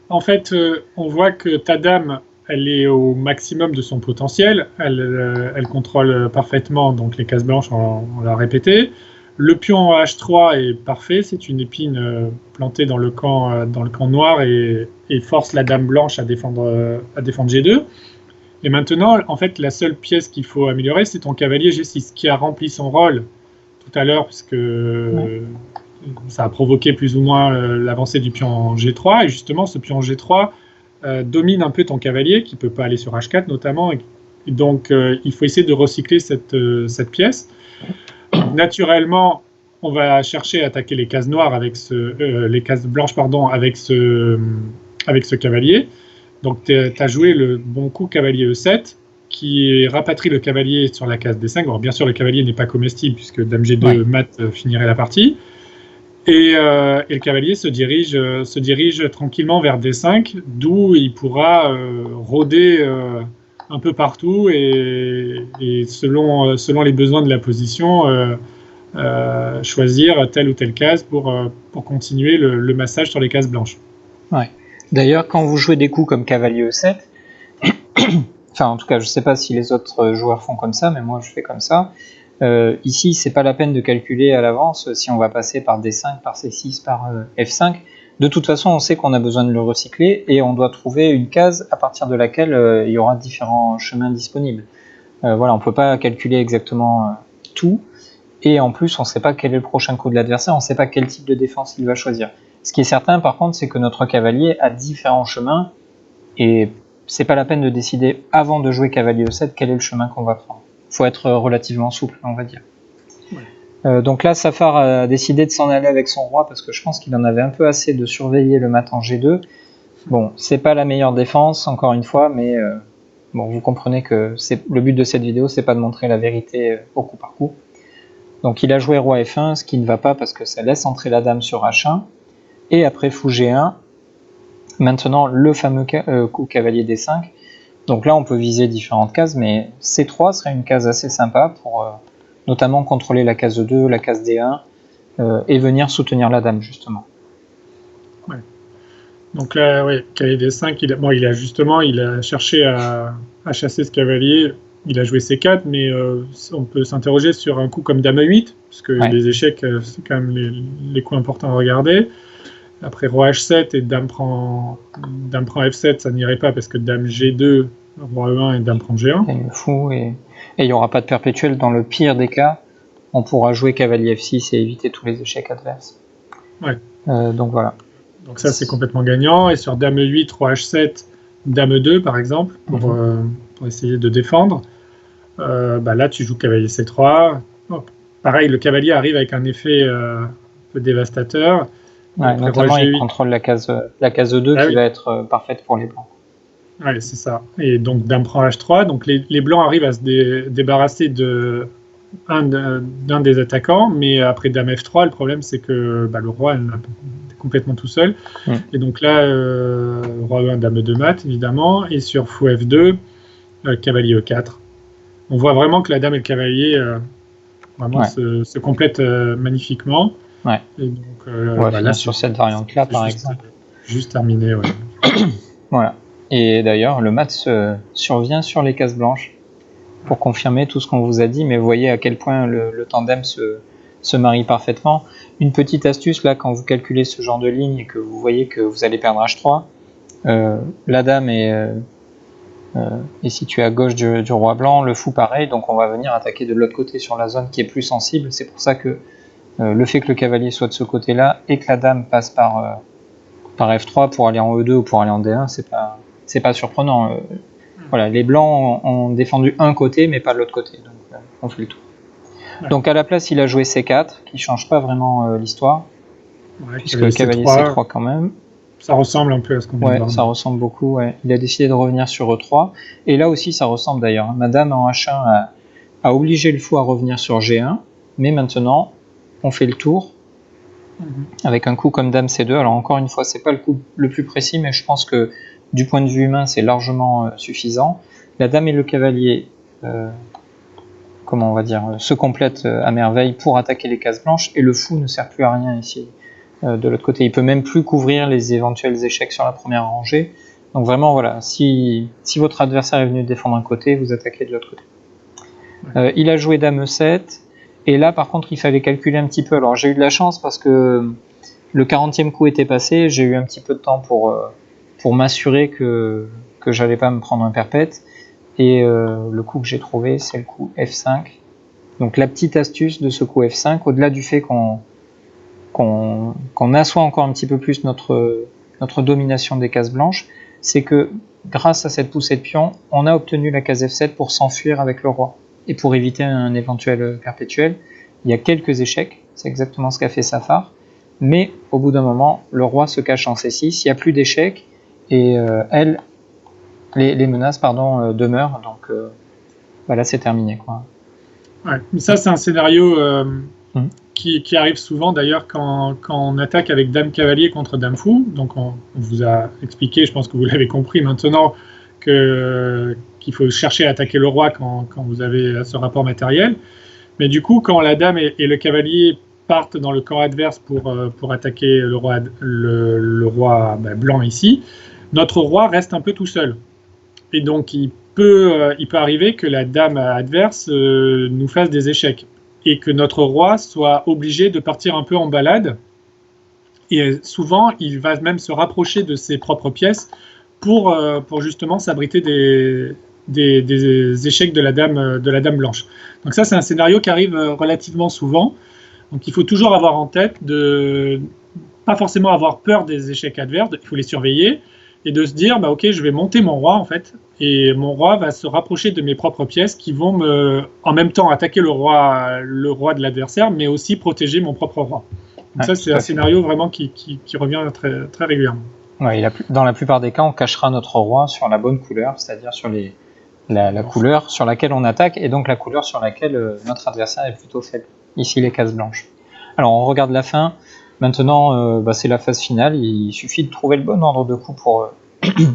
En fait, on voit que ta dame, elle est au maximum de son potentiel, elle contrôle parfaitement donc les cases blanches, on l'a répété. Le pion H3 est parfait, c'est une épine plantée dans le camp noir et force la dame blanche à défendre G2. Et maintenant, en fait, la seule pièce qu'il faut améliorer, c'est ton cavalier G6 qui a rempli son rôle tout tout à l'heure, puisque ça a provoqué plus ou moins l'avancée du pion G3, et justement ce pion G3 domine un peu ton cavalier, qui ne peut pas aller sur H4 notamment, et donc il faut essayer de recycler cette pièce. Donc, naturellement, on va chercher à attaquer les cases noires avec les cases blanches, pardon, avec ce cavalier. Donc tu as joué le bon coup cavalier E7, qui rapatrie le cavalier sur la case D5. Alors, bien sûr, le cavalier n'est pas comestible, puisque Dame G2 mat finirait la partie. Et le cavalier se dirige tranquillement vers D5, d'où il pourra rôder un peu partout et selon les besoins de la position, choisir telle ou telle case pour continuer le massage sur les cases blanches. Ouais. D'ailleurs, quand vous jouez des coups comme cavalier E7, enfin en tout cas je ne sais pas si les autres joueurs font comme ça, mais moi je fais comme ça. Ici, c'est pas la peine de calculer à l'avance si on va passer par D5, par C6, par F5. De toute façon, on sait qu'on a besoin de le recycler et on doit trouver une case à partir de laquelle il y aura différents chemins disponibles. Voilà, on peut pas calculer exactement tout. Et en plus, on ne sait pas quel est le prochain coup de l'adversaire, on ne sait pas quel type de défense il va choisir. Ce qui est certain, par contre, c'est que notre cavalier a différents chemins et c'est pas la peine de décider avant de jouer cavalier E7 quel est le chemin qu'on va prendre. Il faut être relativement souple, on va dire. Ouais. Donc là, Safar a décidé de s'en aller avec son roi parce que je pense qu'il en avait un peu assez de surveiller le mat en G2. Bon, c'est pas la meilleure défense, encore une fois, mais bon, vous comprenez que le but de cette vidéo, c'est pas de montrer la vérité au coup par coup. Donc il a joué roi F1, ce qui ne va pas parce que ça laisse entrer la dame sur H1. Et après fou G1, maintenant le fameux coup cavalier D5. Donc là, on peut viser différentes cases, mais C3 serait une case assez sympa pour notamment contrôler la case 2, la case D1 et venir soutenir la dame, justement. Ouais. Donc là, oui, cavalier D5, il a cherché à chasser ce cavalier. Il a joué C4, mais on peut s'interroger sur un coup comme Dame E8, parce que les échecs, c'est quand même les coups importants à regarder. Après roi H7 et dame prend F7, ça n'irait pas parce que dame G2, roi E1 et dame prend G1. Et le fou, et il n'y aura pas de perpétuel. Dans le pire des cas, on pourra jouer cavalier F6 et éviter tous les échecs adverses. Ouais. Donc voilà. Donc ça, c'est complètement gagnant. Et sur dame E8, roi H7, dame E2 par exemple, pour essayer de défendre. Là, tu joues cavalier C3. Pareil, le cavalier arrive avec un effet un peu dévastateur. Ouais, notamment, il contrôle la case E2 qui va être parfaite pour les blancs. Oui, c'est ça. Et donc, dame prend H3. Donc, les blancs arrivent à se débarrasser d'un des attaquants. Mais après dame F3, le problème, c'est que le roi est complètement tout seul. Et donc là, roi E1, dame E2 mat, évidemment. Et sur fou F2, cavalier E4. On voit vraiment que la dame et le cavalier se complètent magnifiquement. Ouais. Et donc, là, sur cette variante-là, par exemple. Juste terminé, ouais. Voilà. Et d'ailleurs, le mat survient sur les cases blanches pour confirmer tout ce qu'on vous a dit, mais vous voyez à quel point le tandem se marie parfaitement. Une petite astuce, là, quand vous calculez ce genre de ligne et que vous voyez que vous allez perdre H3, la dame est située à gauche du roi blanc, le fou pareil, donc on va venir attaquer de l'autre côté sur la zone qui est plus sensible. C'est pour ça que le fait que le cavalier soit de ce côté-là et que la dame passe par F3 pour aller en E2 ou pour aller en D1, c'est pas surprenant. Voilà, les blancs ont défendu un côté mais pas de l'autre côté, donc on fait le tour. Ouais. Donc à la place, il a joué C4, qui change pas vraiment l'histoire, puisque le cavalier C3 quand même. Ça ressemble un peu à ce qu'on vient de voir. Ça ressemble beaucoup, ouais. Il a décidé de revenir sur E3, et là aussi ça ressemble d'ailleurs. Madame en H1 a obligé le fou à revenir sur G1, mais maintenant on fait le tour avec un coup comme dame C2. Alors encore une fois, c'est pas le coup le plus précis, mais je pense que du point de vue humain, c'est largement suffisant. La dame et le cavalier, se complètent à merveille pour attaquer les cases blanches, et le fou ne sert plus à rien ici. De l'autre côté, il peut même plus couvrir les éventuels échecs sur la première rangée. Donc vraiment, voilà, si votre adversaire est venu défendre un côté, vous attaquez de l'autre côté. Il a joué dame E7. Et là, par contre, il fallait calculer un petit peu. Alors, j'ai eu de la chance parce que le 40e coup était passé. J'ai eu un petit peu de temps pour m'assurer que j'allais pas me prendre un perpète. Et le coup que j'ai trouvé, c'est le coup F5. Donc la petite astuce de ce coup F5, au-delà du fait qu'on assoit encore un petit peu plus notre domination des cases blanches, c'est que grâce à cette poussée de pion, on a obtenu la case F7 pour s'enfuir avec le roi et pour éviter un éventuel perpétuel. Il y a quelques échecs, c'est exactement ce qu'a fait Safar, mais au bout d'un moment, le roi se cache en C6, il n'y a plus d'échecs et les menaces demeurent, donc voilà, c'est terminé, quoi. Ouais, mais ça, c'est un scénario qui arrive souvent d'ailleurs quand on attaque avec Dame Cavalier contre Dame Fou. Donc on vous a expliqué, je pense que vous l'avez compris maintenant, qu'il faut chercher à attaquer le roi quand vous avez ce rapport matériel. Mais du coup, quand la Dame et le Cavalier partent dans le camp adverse pour attaquer le roi blanc ici, notre roi reste un peu tout seul. Et donc il peut arriver que la Dame adverse nous fasse des échecs et que notre roi soit obligé de partir un peu en balade. Et souvent, il va même se rapprocher de ses propres pièces pour justement s'abriter des échecs de la Dame blanche. Donc ça, c'est un scénario qui arrive relativement souvent. Donc il faut toujours avoir en tête de pas forcément avoir peur des échecs adverses, il faut les surveiller et de se dire, ok, je vais monter mon roi en fait, et mon roi va se rapprocher de mes propres pièces qui vont en même temps attaquer le roi de l'adversaire, mais aussi protéger mon propre roi. Donc ça, c'est un scénario vraiment qui revient très, très régulièrement. Ouais, dans la plupart des cas, on cachera notre roi sur la bonne couleur, c'est-à-dire sur la couleur sur laquelle on attaque, et donc la couleur sur laquelle notre adversaire est plutôt faible. Ici, les cases blanches. Alors, on regarde la fin. Maintenant, c'est la phase finale. Il suffit de trouver le bon ordre de coups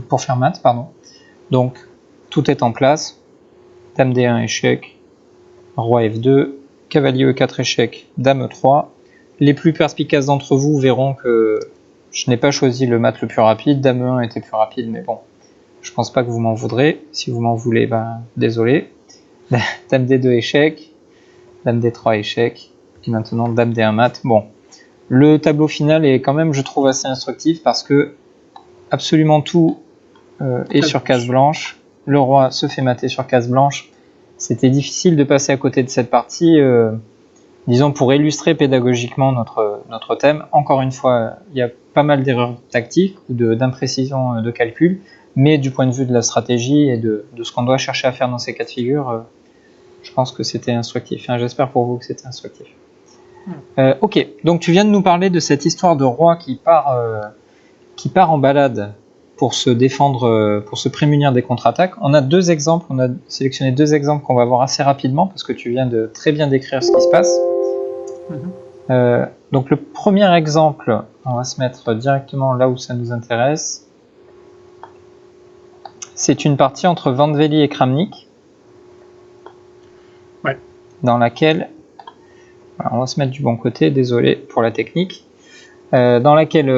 pour faire mat, pardon. Donc, tout est en place. Dame D1 échec, roi F2, cavalier E4 échec, dame E3. Les plus perspicaces d'entre vous verront que je n'ai pas choisi le mat le plus rapide. Dame E1 était plus rapide, mais bon, je pense pas que vous m'en voudrez. Si vous m'en voulez, désolé. Dame D2 échec, dame D3 échec, et maintenant dame D1 mat. Bon, le tableau final est quand même, je trouve, assez instructif parce que absolument tout est sur case blanche. Le roi se fait mater sur case blanche. C'était difficile de passer à côté de cette partie, disons pour illustrer pédagogiquement notre thème. Encore une fois, il y a pas mal d'erreurs tactiques ou d'imprécisions de calcul, mais du point de vue de la stratégie et de ce qu'on doit chercher à faire dans ces cas de figure, je pense que c'était instructif. J'espère pour vous que c'était instructif. Ok, donc tu viens de nous parler de cette histoire de roi qui part en balade pour se défendre, pour se prémunir des contre-attaques. On a deux exemples, on a sélectionné deux exemples qu'on va voir assez rapidement parce que tu viens de très bien décrire ce qui se passe. Donc le premier exemple, on va se mettre directement là où ça nous intéresse. C'est une partie entre Vandveli et Kramnik, dans laquelle, on va se mettre du bon côté, désolé pour la technique, dans laquelle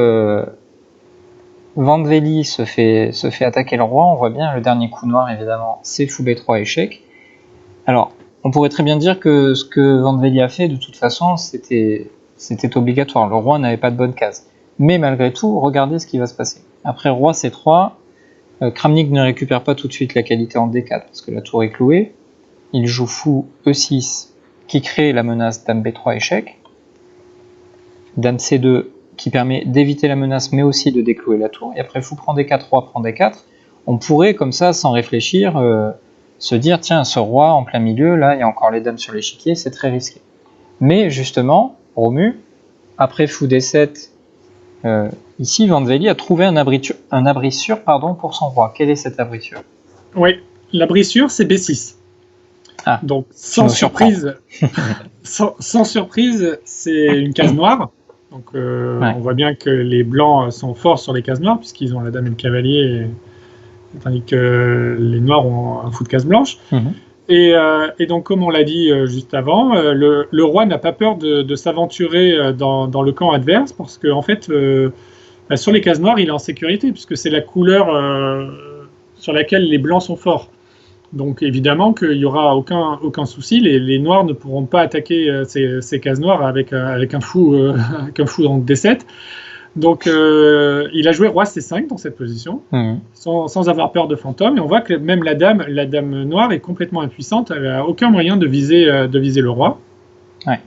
Vandveli se fait attaquer le roi. On voit bien le dernier coup noir, évidemment, c'est fou B3 échec. Alors, on pourrait très bien dire que ce que Vandveli a fait, de toute façon, c'était obligatoire. Le roi n'avait pas de bonne case. Mais malgré tout, regardez ce qui va se passer. Après roi C3, Kramnik ne récupère pas tout de suite la qualité en D4 parce que la tour est clouée. Il joue fou E6 qui crée la menace dame B3 échec. Dame C2 qui permet d'éviter la menace mais aussi de déclouer la tour. Et après fou prend D4, roi prend D4. On pourrait comme ça, sans réfléchir, se dire tiens, ce roi en plein milieu, là il y a encore les dames sur l'échiquier, c'est très risqué. Mais justement, Romu, après fou D7, ici Vandveli a trouvé un abrissure pour son roi. Quelle est cette abrissure? Oui, l'abrissure c'est B6. Donc sans surprise, sans surprise, c'est une case noire. Donc on voit bien que les blancs sont forts sur les cases noires puisqu'ils ont la dame et le cavalier, tandis que les noirs ont un fou de case blanche. Et donc comme on l'a dit juste avant, le roi n'a pas peur de s'aventurer dans le camp adverse parce que en fait, sur les cases noires, il est en sécurité puisque c'est la couleur sur laquelle les blancs sont forts. Donc évidemment qu'il n'y aura aucun souci, les noirs ne pourront pas attaquer ces cases noires avec un fou dans D7. Donc, il a joué roi C5 dans cette position, sans avoir peur de fantôme. Et on voit que même la dame noire est complètement impuissante. Elle n'a aucun moyen de viser le roi. Ouais.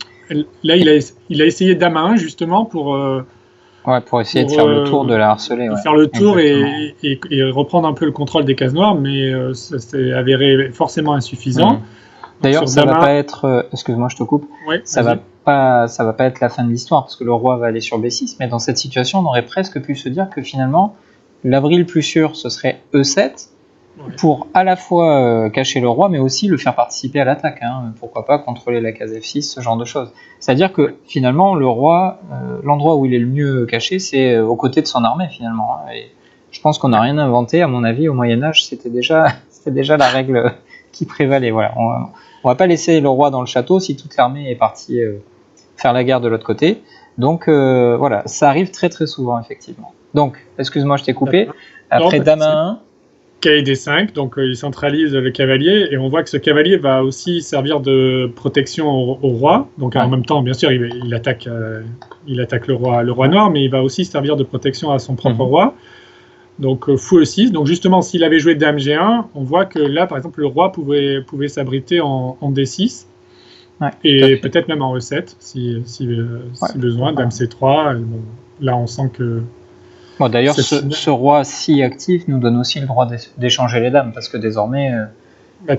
Là, il a essayé dame à 1 justement pour essayer de faire le tour de la harceler. Faire le tour et reprendre un peu le contrôle des cases noires, mais ça s'est avéré forcément insuffisant. D'ailleurs, ça va pas être... excuse-moi, je te coupe. Ouais, ça va pas être la fin de l'histoire, parce que le roi va aller sur B6, mais dans cette situation, on aurait presque pu se dire que finalement, l'abri le plus sûr, ce serait E7, pour à la fois cacher le roi, mais aussi le faire participer à l'attaque. Pourquoi pas contrôler la case F6, ce genre de choses. C'est-à-dire que finalement, le roi, l'endroit où il est le mieux caché, c'est aux côtés de son armée, finalement. Et je pense qu'on n'a rien inventé, à mon avis, au Moyen-Âge, c'était déjà la règle qui prévalait. Voilà. On va pas laisser le roi dans le château si toute l'armée est partie faire la guerre de l'autre côté. Donc voilà, ça arrive très très souvent, effectivement. Donc, excuse-moi, je t'ai coupé. Après dame à 1... Cavalier D5, donc il centralise le cavalier, et on voit que ce cavalier va aussi servir de protection au roi. Donc en même temps, bien sûr, il attaque le roi noir, mais il va aussi servir de protection à son propre roi. Donc fou E6. Donc justement, s'il avait joué dame G1, on voit que là, par exemple, le roi pouvait s'abriter en D6, et peut-être même en E7, si besoin, dame C3. Bon, là, on sent que... Bon, d'ailleurs, ce roi si actif nous donne aussi le droit d'échanger les dames, parce que désormais...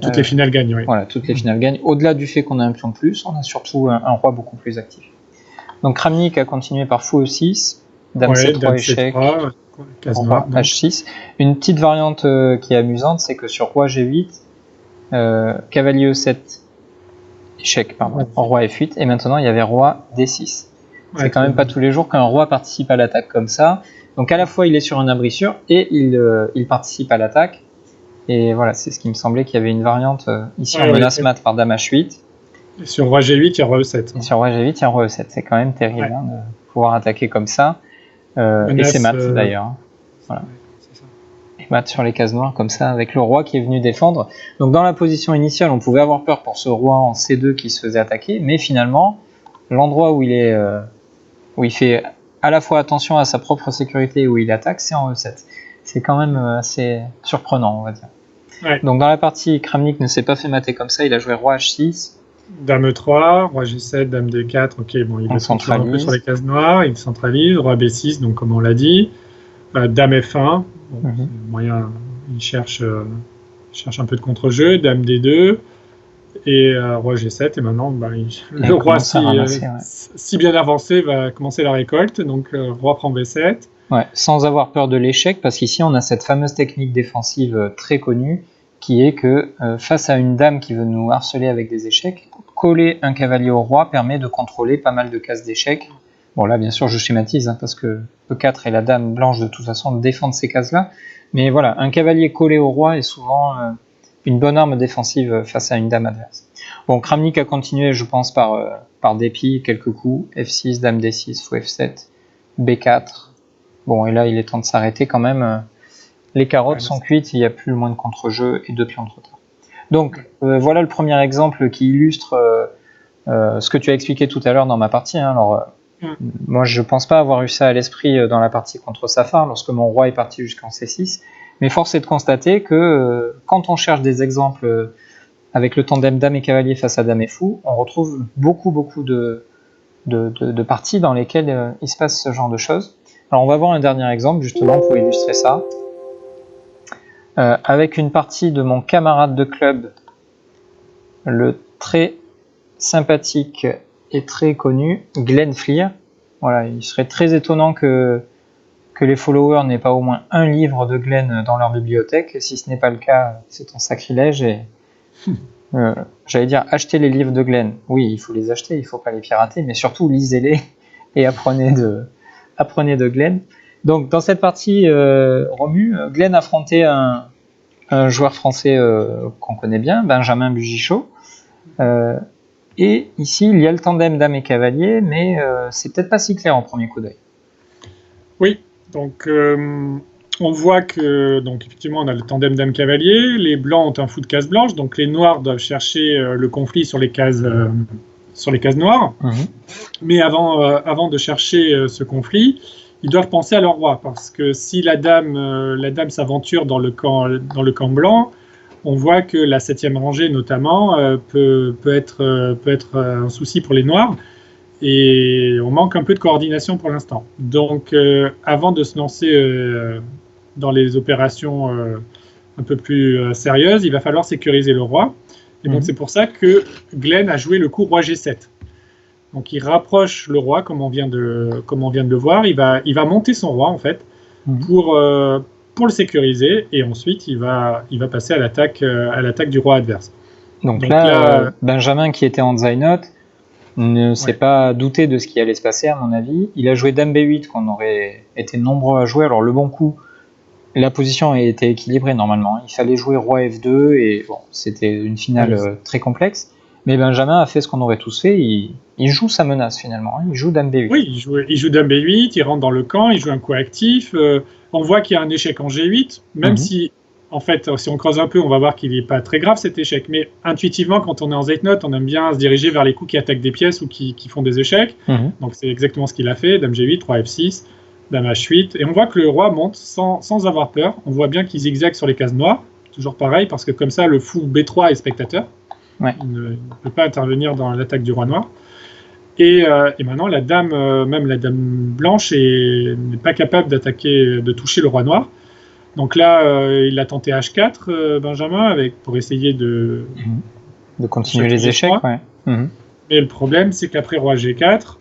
toutes les finales gagnent, oui. Voilà, toutes les finales gagnent. Au-delà du fait qu'on a un pion de plus, on a surtout un roi beaucoup plus actif. Donc Kramnik a continué par fou E6, dame C3 dame échec, C3, roi H6. Une petite variante qui est amusante, c'est que sur roi G8, cavalier E7, échec, roi F8, et maintenant il y avait roi D6. C'est quand même pas tous les jours qu'un roi participe à l'attaque comme ça. Donc à la fois il est sur un abri sûr et il participe à l'attaque. Et voilà, c'est ce qui me semblait qu'il y avait une variante ici en menace mat par dame H8. Et sur roi G8, il y a roi E7. Et sur roi G8, il y a roi E7. C'est quand même terrible de pouvoir attaquer comme ça. Et c'est mat d'ailleurs. Voilà. Et mat sur les cases noires comme ça, avec le roi qui est venu défendre. Donc dans la position initiale, on pouvait avoir peur pour ce roi en C2 qui se faisait attaquer, mais finalement, l'endroit où il fait à la fois attention à sa propre sécurité et où il attaque, c'est en E7. C'est quand même assez surprenant, on va dire. Ouais. Donc dans la partie, Kramnik ne s'est pas fait mater comme ça, il a joué roi H6. Dame E3, roi G7, dame D4, ok, bon, il va centraliser un peu sur les cases noires, il centralise, roi B6, donc comme on l'a dit, dame F1, bon, moyen, il cherche un peu de contre-jeu, dame D2, et roi G7, et maintenant le roi si bien avancé va commencer la récolte, donc roi prend B7. Ouais, sans avoir peur de l'échec, parce qu'ici on a cette fameuse technique défensive très connue, qui est que face à une dame qui veut nous harceler avec des échecs, coller un cavalier au roi permet de contrôler pas mal de cases d'échecs. Bon là bien sûr je schématise, parce que E4 et la dame blanche de toute façon défendent ces cases-là, mais voilà, un cavalier collé au roi est souvent une bonne arme défensive face à une dame adverse. Bon, Kramnik a continué, je pense, par dépit, quelques coups, F6, dame D6, fou F7, B4. Bon, et là, il est temps de s'arrêter quand même. Les carottes sont cuites, il n'y a plus le moins de contre-jeu et 2 pions de retard. Donc, voilà le premier exemple qui illustre ce que tu as expliqué tout à l'heure dans ma partie. Alors, moi, je ne pense pas avoir eu ça à l'esprit dans la partie contre Safar, lorsque mon roi est parti jusqu'en C6. Mais force est de constater que quand on cherche des exemples avec le tandem dame et cavalier face à dame et fou, on retrouve beaucoup de parties dans lesquelles il se passe ce genre de choses. Alors on va voir un dernier exemple justement pour illustrer ça. Avec une partie de mon camarade de club, le très sympathique et très connu Glenn Fleer. Voilà, il serait très étonnant que les followers n'aient pas au moins un livre de Glenn dans leur bibliothèque. Si ce n'est pas le cas, c'est un sacrilège. Et j'allais dire, achetez les livres de Glenn. Oui, il faut les acheter, il ne faut pas les pirater, mais surtout lisez-les et apprenez de Glenn. Donc dans cette partie Romu, Glenn affrontait un joueur français qu'on connaît bien, Benjamin Bugichaud. Et ici, il y a le tandem dame et cavalier, mais c'est peut-être pas si clair en premier coup d'œil. Oui, donc on voit que, donc effectivement, on a le tandem dame-cavalier, les blancs ont un fou de case blanche, donc les noirs doivent chercher le conflit sur les cases noires. Mais avant de chercher ce conflit, ils doivent penser à leur roi, parce que si la dame s'aventure dans le camp blanc, on voit que la 7e rangée notamment peut être un souci pour les noirs, et on manque un peu de coordination pour l'instant. Donc avant de se lancer dans les opérations un peu plus sérieuses, il va falloir sécuriser le roi, et donc c'est pour ça que Glenn a joué le coup roi G7. Donc il rapproche le roi, comme on vient de le voir. Il va monter son roi en fait pour le sécuriser, et ensuite il va passer à l'attaque du roi adverse. Donc là, Benjamin, qui était en Zeinot, ne s'est pas douté de ce qui allait se passer, à mon avis. Il a joué dame B8 qu'on aurait été nombreux à jouer. Alors le bon coup, la position était équilibrée normalement. Il fallait jouer roi F2 et bon, c'était une finale très complexe. Mais Benjamin a fait ce qu'on aurait tous fait, il joue sa menace finalement, il joue dame B8. Oui, il joue dame B8, il rentre dans le camp, il joue un coup actif, on voit qu'il y a un échec en G8, même si, en fait, si on creuse un peu, on va voir qu'il n'est pas très grave cet échec, mais intuitivement, quand on est en Zeitnote, on aime bien se diriger vers les coups qui attaquent des pièces ou qui font des échecs, donc c'est exactement ce qu'il a fait, dame G8, roi F6, dame H8, et on voit que le roi monte sans avoir peur, on voit bien qu'il zigzague sur les cases noires, toujours pareil, parce que comme ça, le fou B3 est spectateur. Ouais. Il ne peut pas intervenir dans l'attaque du roi noir. Et maintenant, la dame, même la dame blanche, n'est pas capable de toucher le roi noir. Donc là, il a tenté H4, Benjamin, pour essayer de continuer les échecs. Ouais. Mais le problème, c'est qu'après roi G4,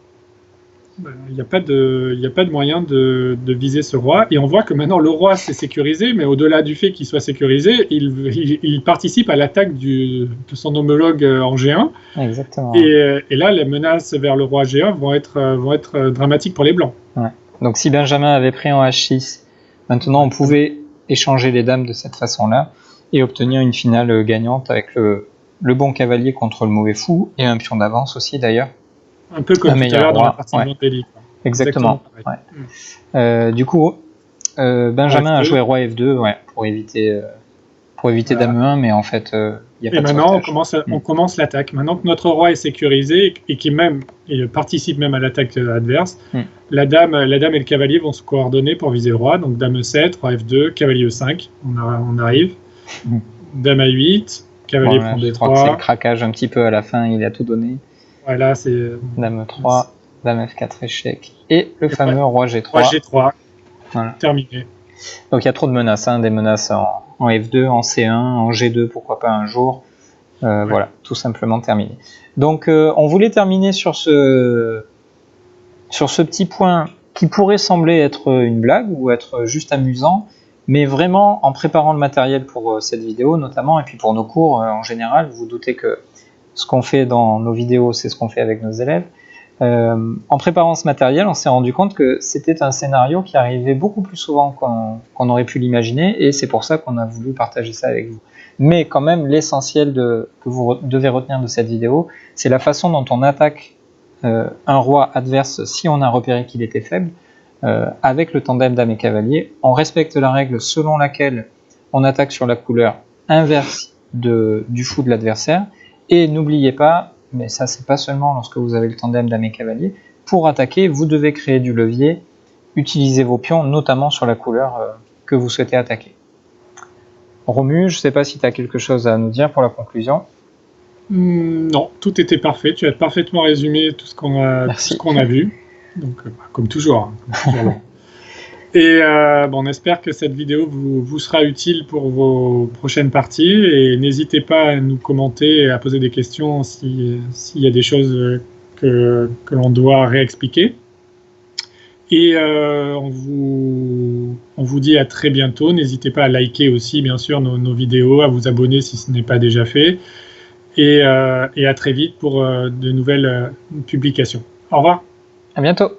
il n'y a pas de moyen de viser ce roi, et on voit que maintenant le roi s'est sécurisé, mais au-delà du fait qu'il soit sécurisé, il participe à l'attaque de son homologue en G1. Exactement. Et là, les menaces vers le roi G1 vont être dramatiques pour les blancs. Ouais. Donc si Benjamin avait pris en H6, maintenant on pouvait échanger les dames de cette façon-là et obtenir une finale gagnante avec le bon cavalier contre le mauvais fou, et un pion d'avance aussi d'ailleurs. Un peu comme tout à l'heure dans la partie Montelli. Exactement. Ouais. Du coup, Benjamin a joué roi F2 pour éviter dame E1, mais en fait, il n'y a pas de maintenant, on commence l'attaque. Maintenant que notre roi est sécurisé et il participe même à l'attaque adverse, la dame et le cavalier vont se coordonner pour viser le roi. Donc dame E7, roi F2, cavalier E5, on arrive. Dame A8, cavalier prend D3. Je crois que c'est le craquage un petit peu à la fin, il a tout donné. Voilà, c'est dame E3, dame F4 échec, et le fameux roi G3. Roi G3, voilà. Terminé. Donc il y a trop de menaces, des menaces en F2, en C1, en G2, pourquoi pas un jour. Voilà, tout simplement terminé. Donc on voulait terminer sur ce petit point qui pourrait sembler être une blague ou être juste amusant, mais vraiment en préparant le matériel pour cette vidéo notamment, et puis pour nos cours en général, vous vous doutez que ce qu'on fait dans nos vidéos, c'est ce qu'on fait avec nos élèves. En préparant ce matériel, on s'est rendu compte que c'était un scénario qui arrivait beaucoup plus souvent qu'on aurait pu l'imaginer, et c'est pour ça qu'on a voulu partager ça avec vous. Mais quand même, l'essentiel que vous devez retenir de cette vidéo, c'est la façon dont on attaque un roi adverse si on a repéré qu'il était faible, avec le tandem dame et cavalier. On respecte la règle selon laquelle on attaque sur la couleur inverse du fou de l'adversaire. Et n'oubliez pas, mais ça c'est pas seulement lorsque vous avez le tandem dame et cavalier, pour attaquer, vous devez créer du levier, utiliser vos pions, notamment sur la couleur que vous souhaitez attaquer. Romu, je ne sais pas si tu as quelque chose à nous dire pour la conclusion. Non, tout était parfait, tu as parfaitement résumé tout ce qu'on a vu, donc comme toujours. Et on espère que cette vidéo vous sera utile pour vos prochaines parties, et n'hésitez pas à nous commenter et à poser des questions s'il y a des choses que l'on doit réexpliquer. Et on vous dit à très bientôt. N'hésitez pas à liker aussi bien sûr nos vidéos, à vous abonner si ce n'est pas déjà fait, et à très vite pour de nouvelles publications. Au revoir. À bientôt.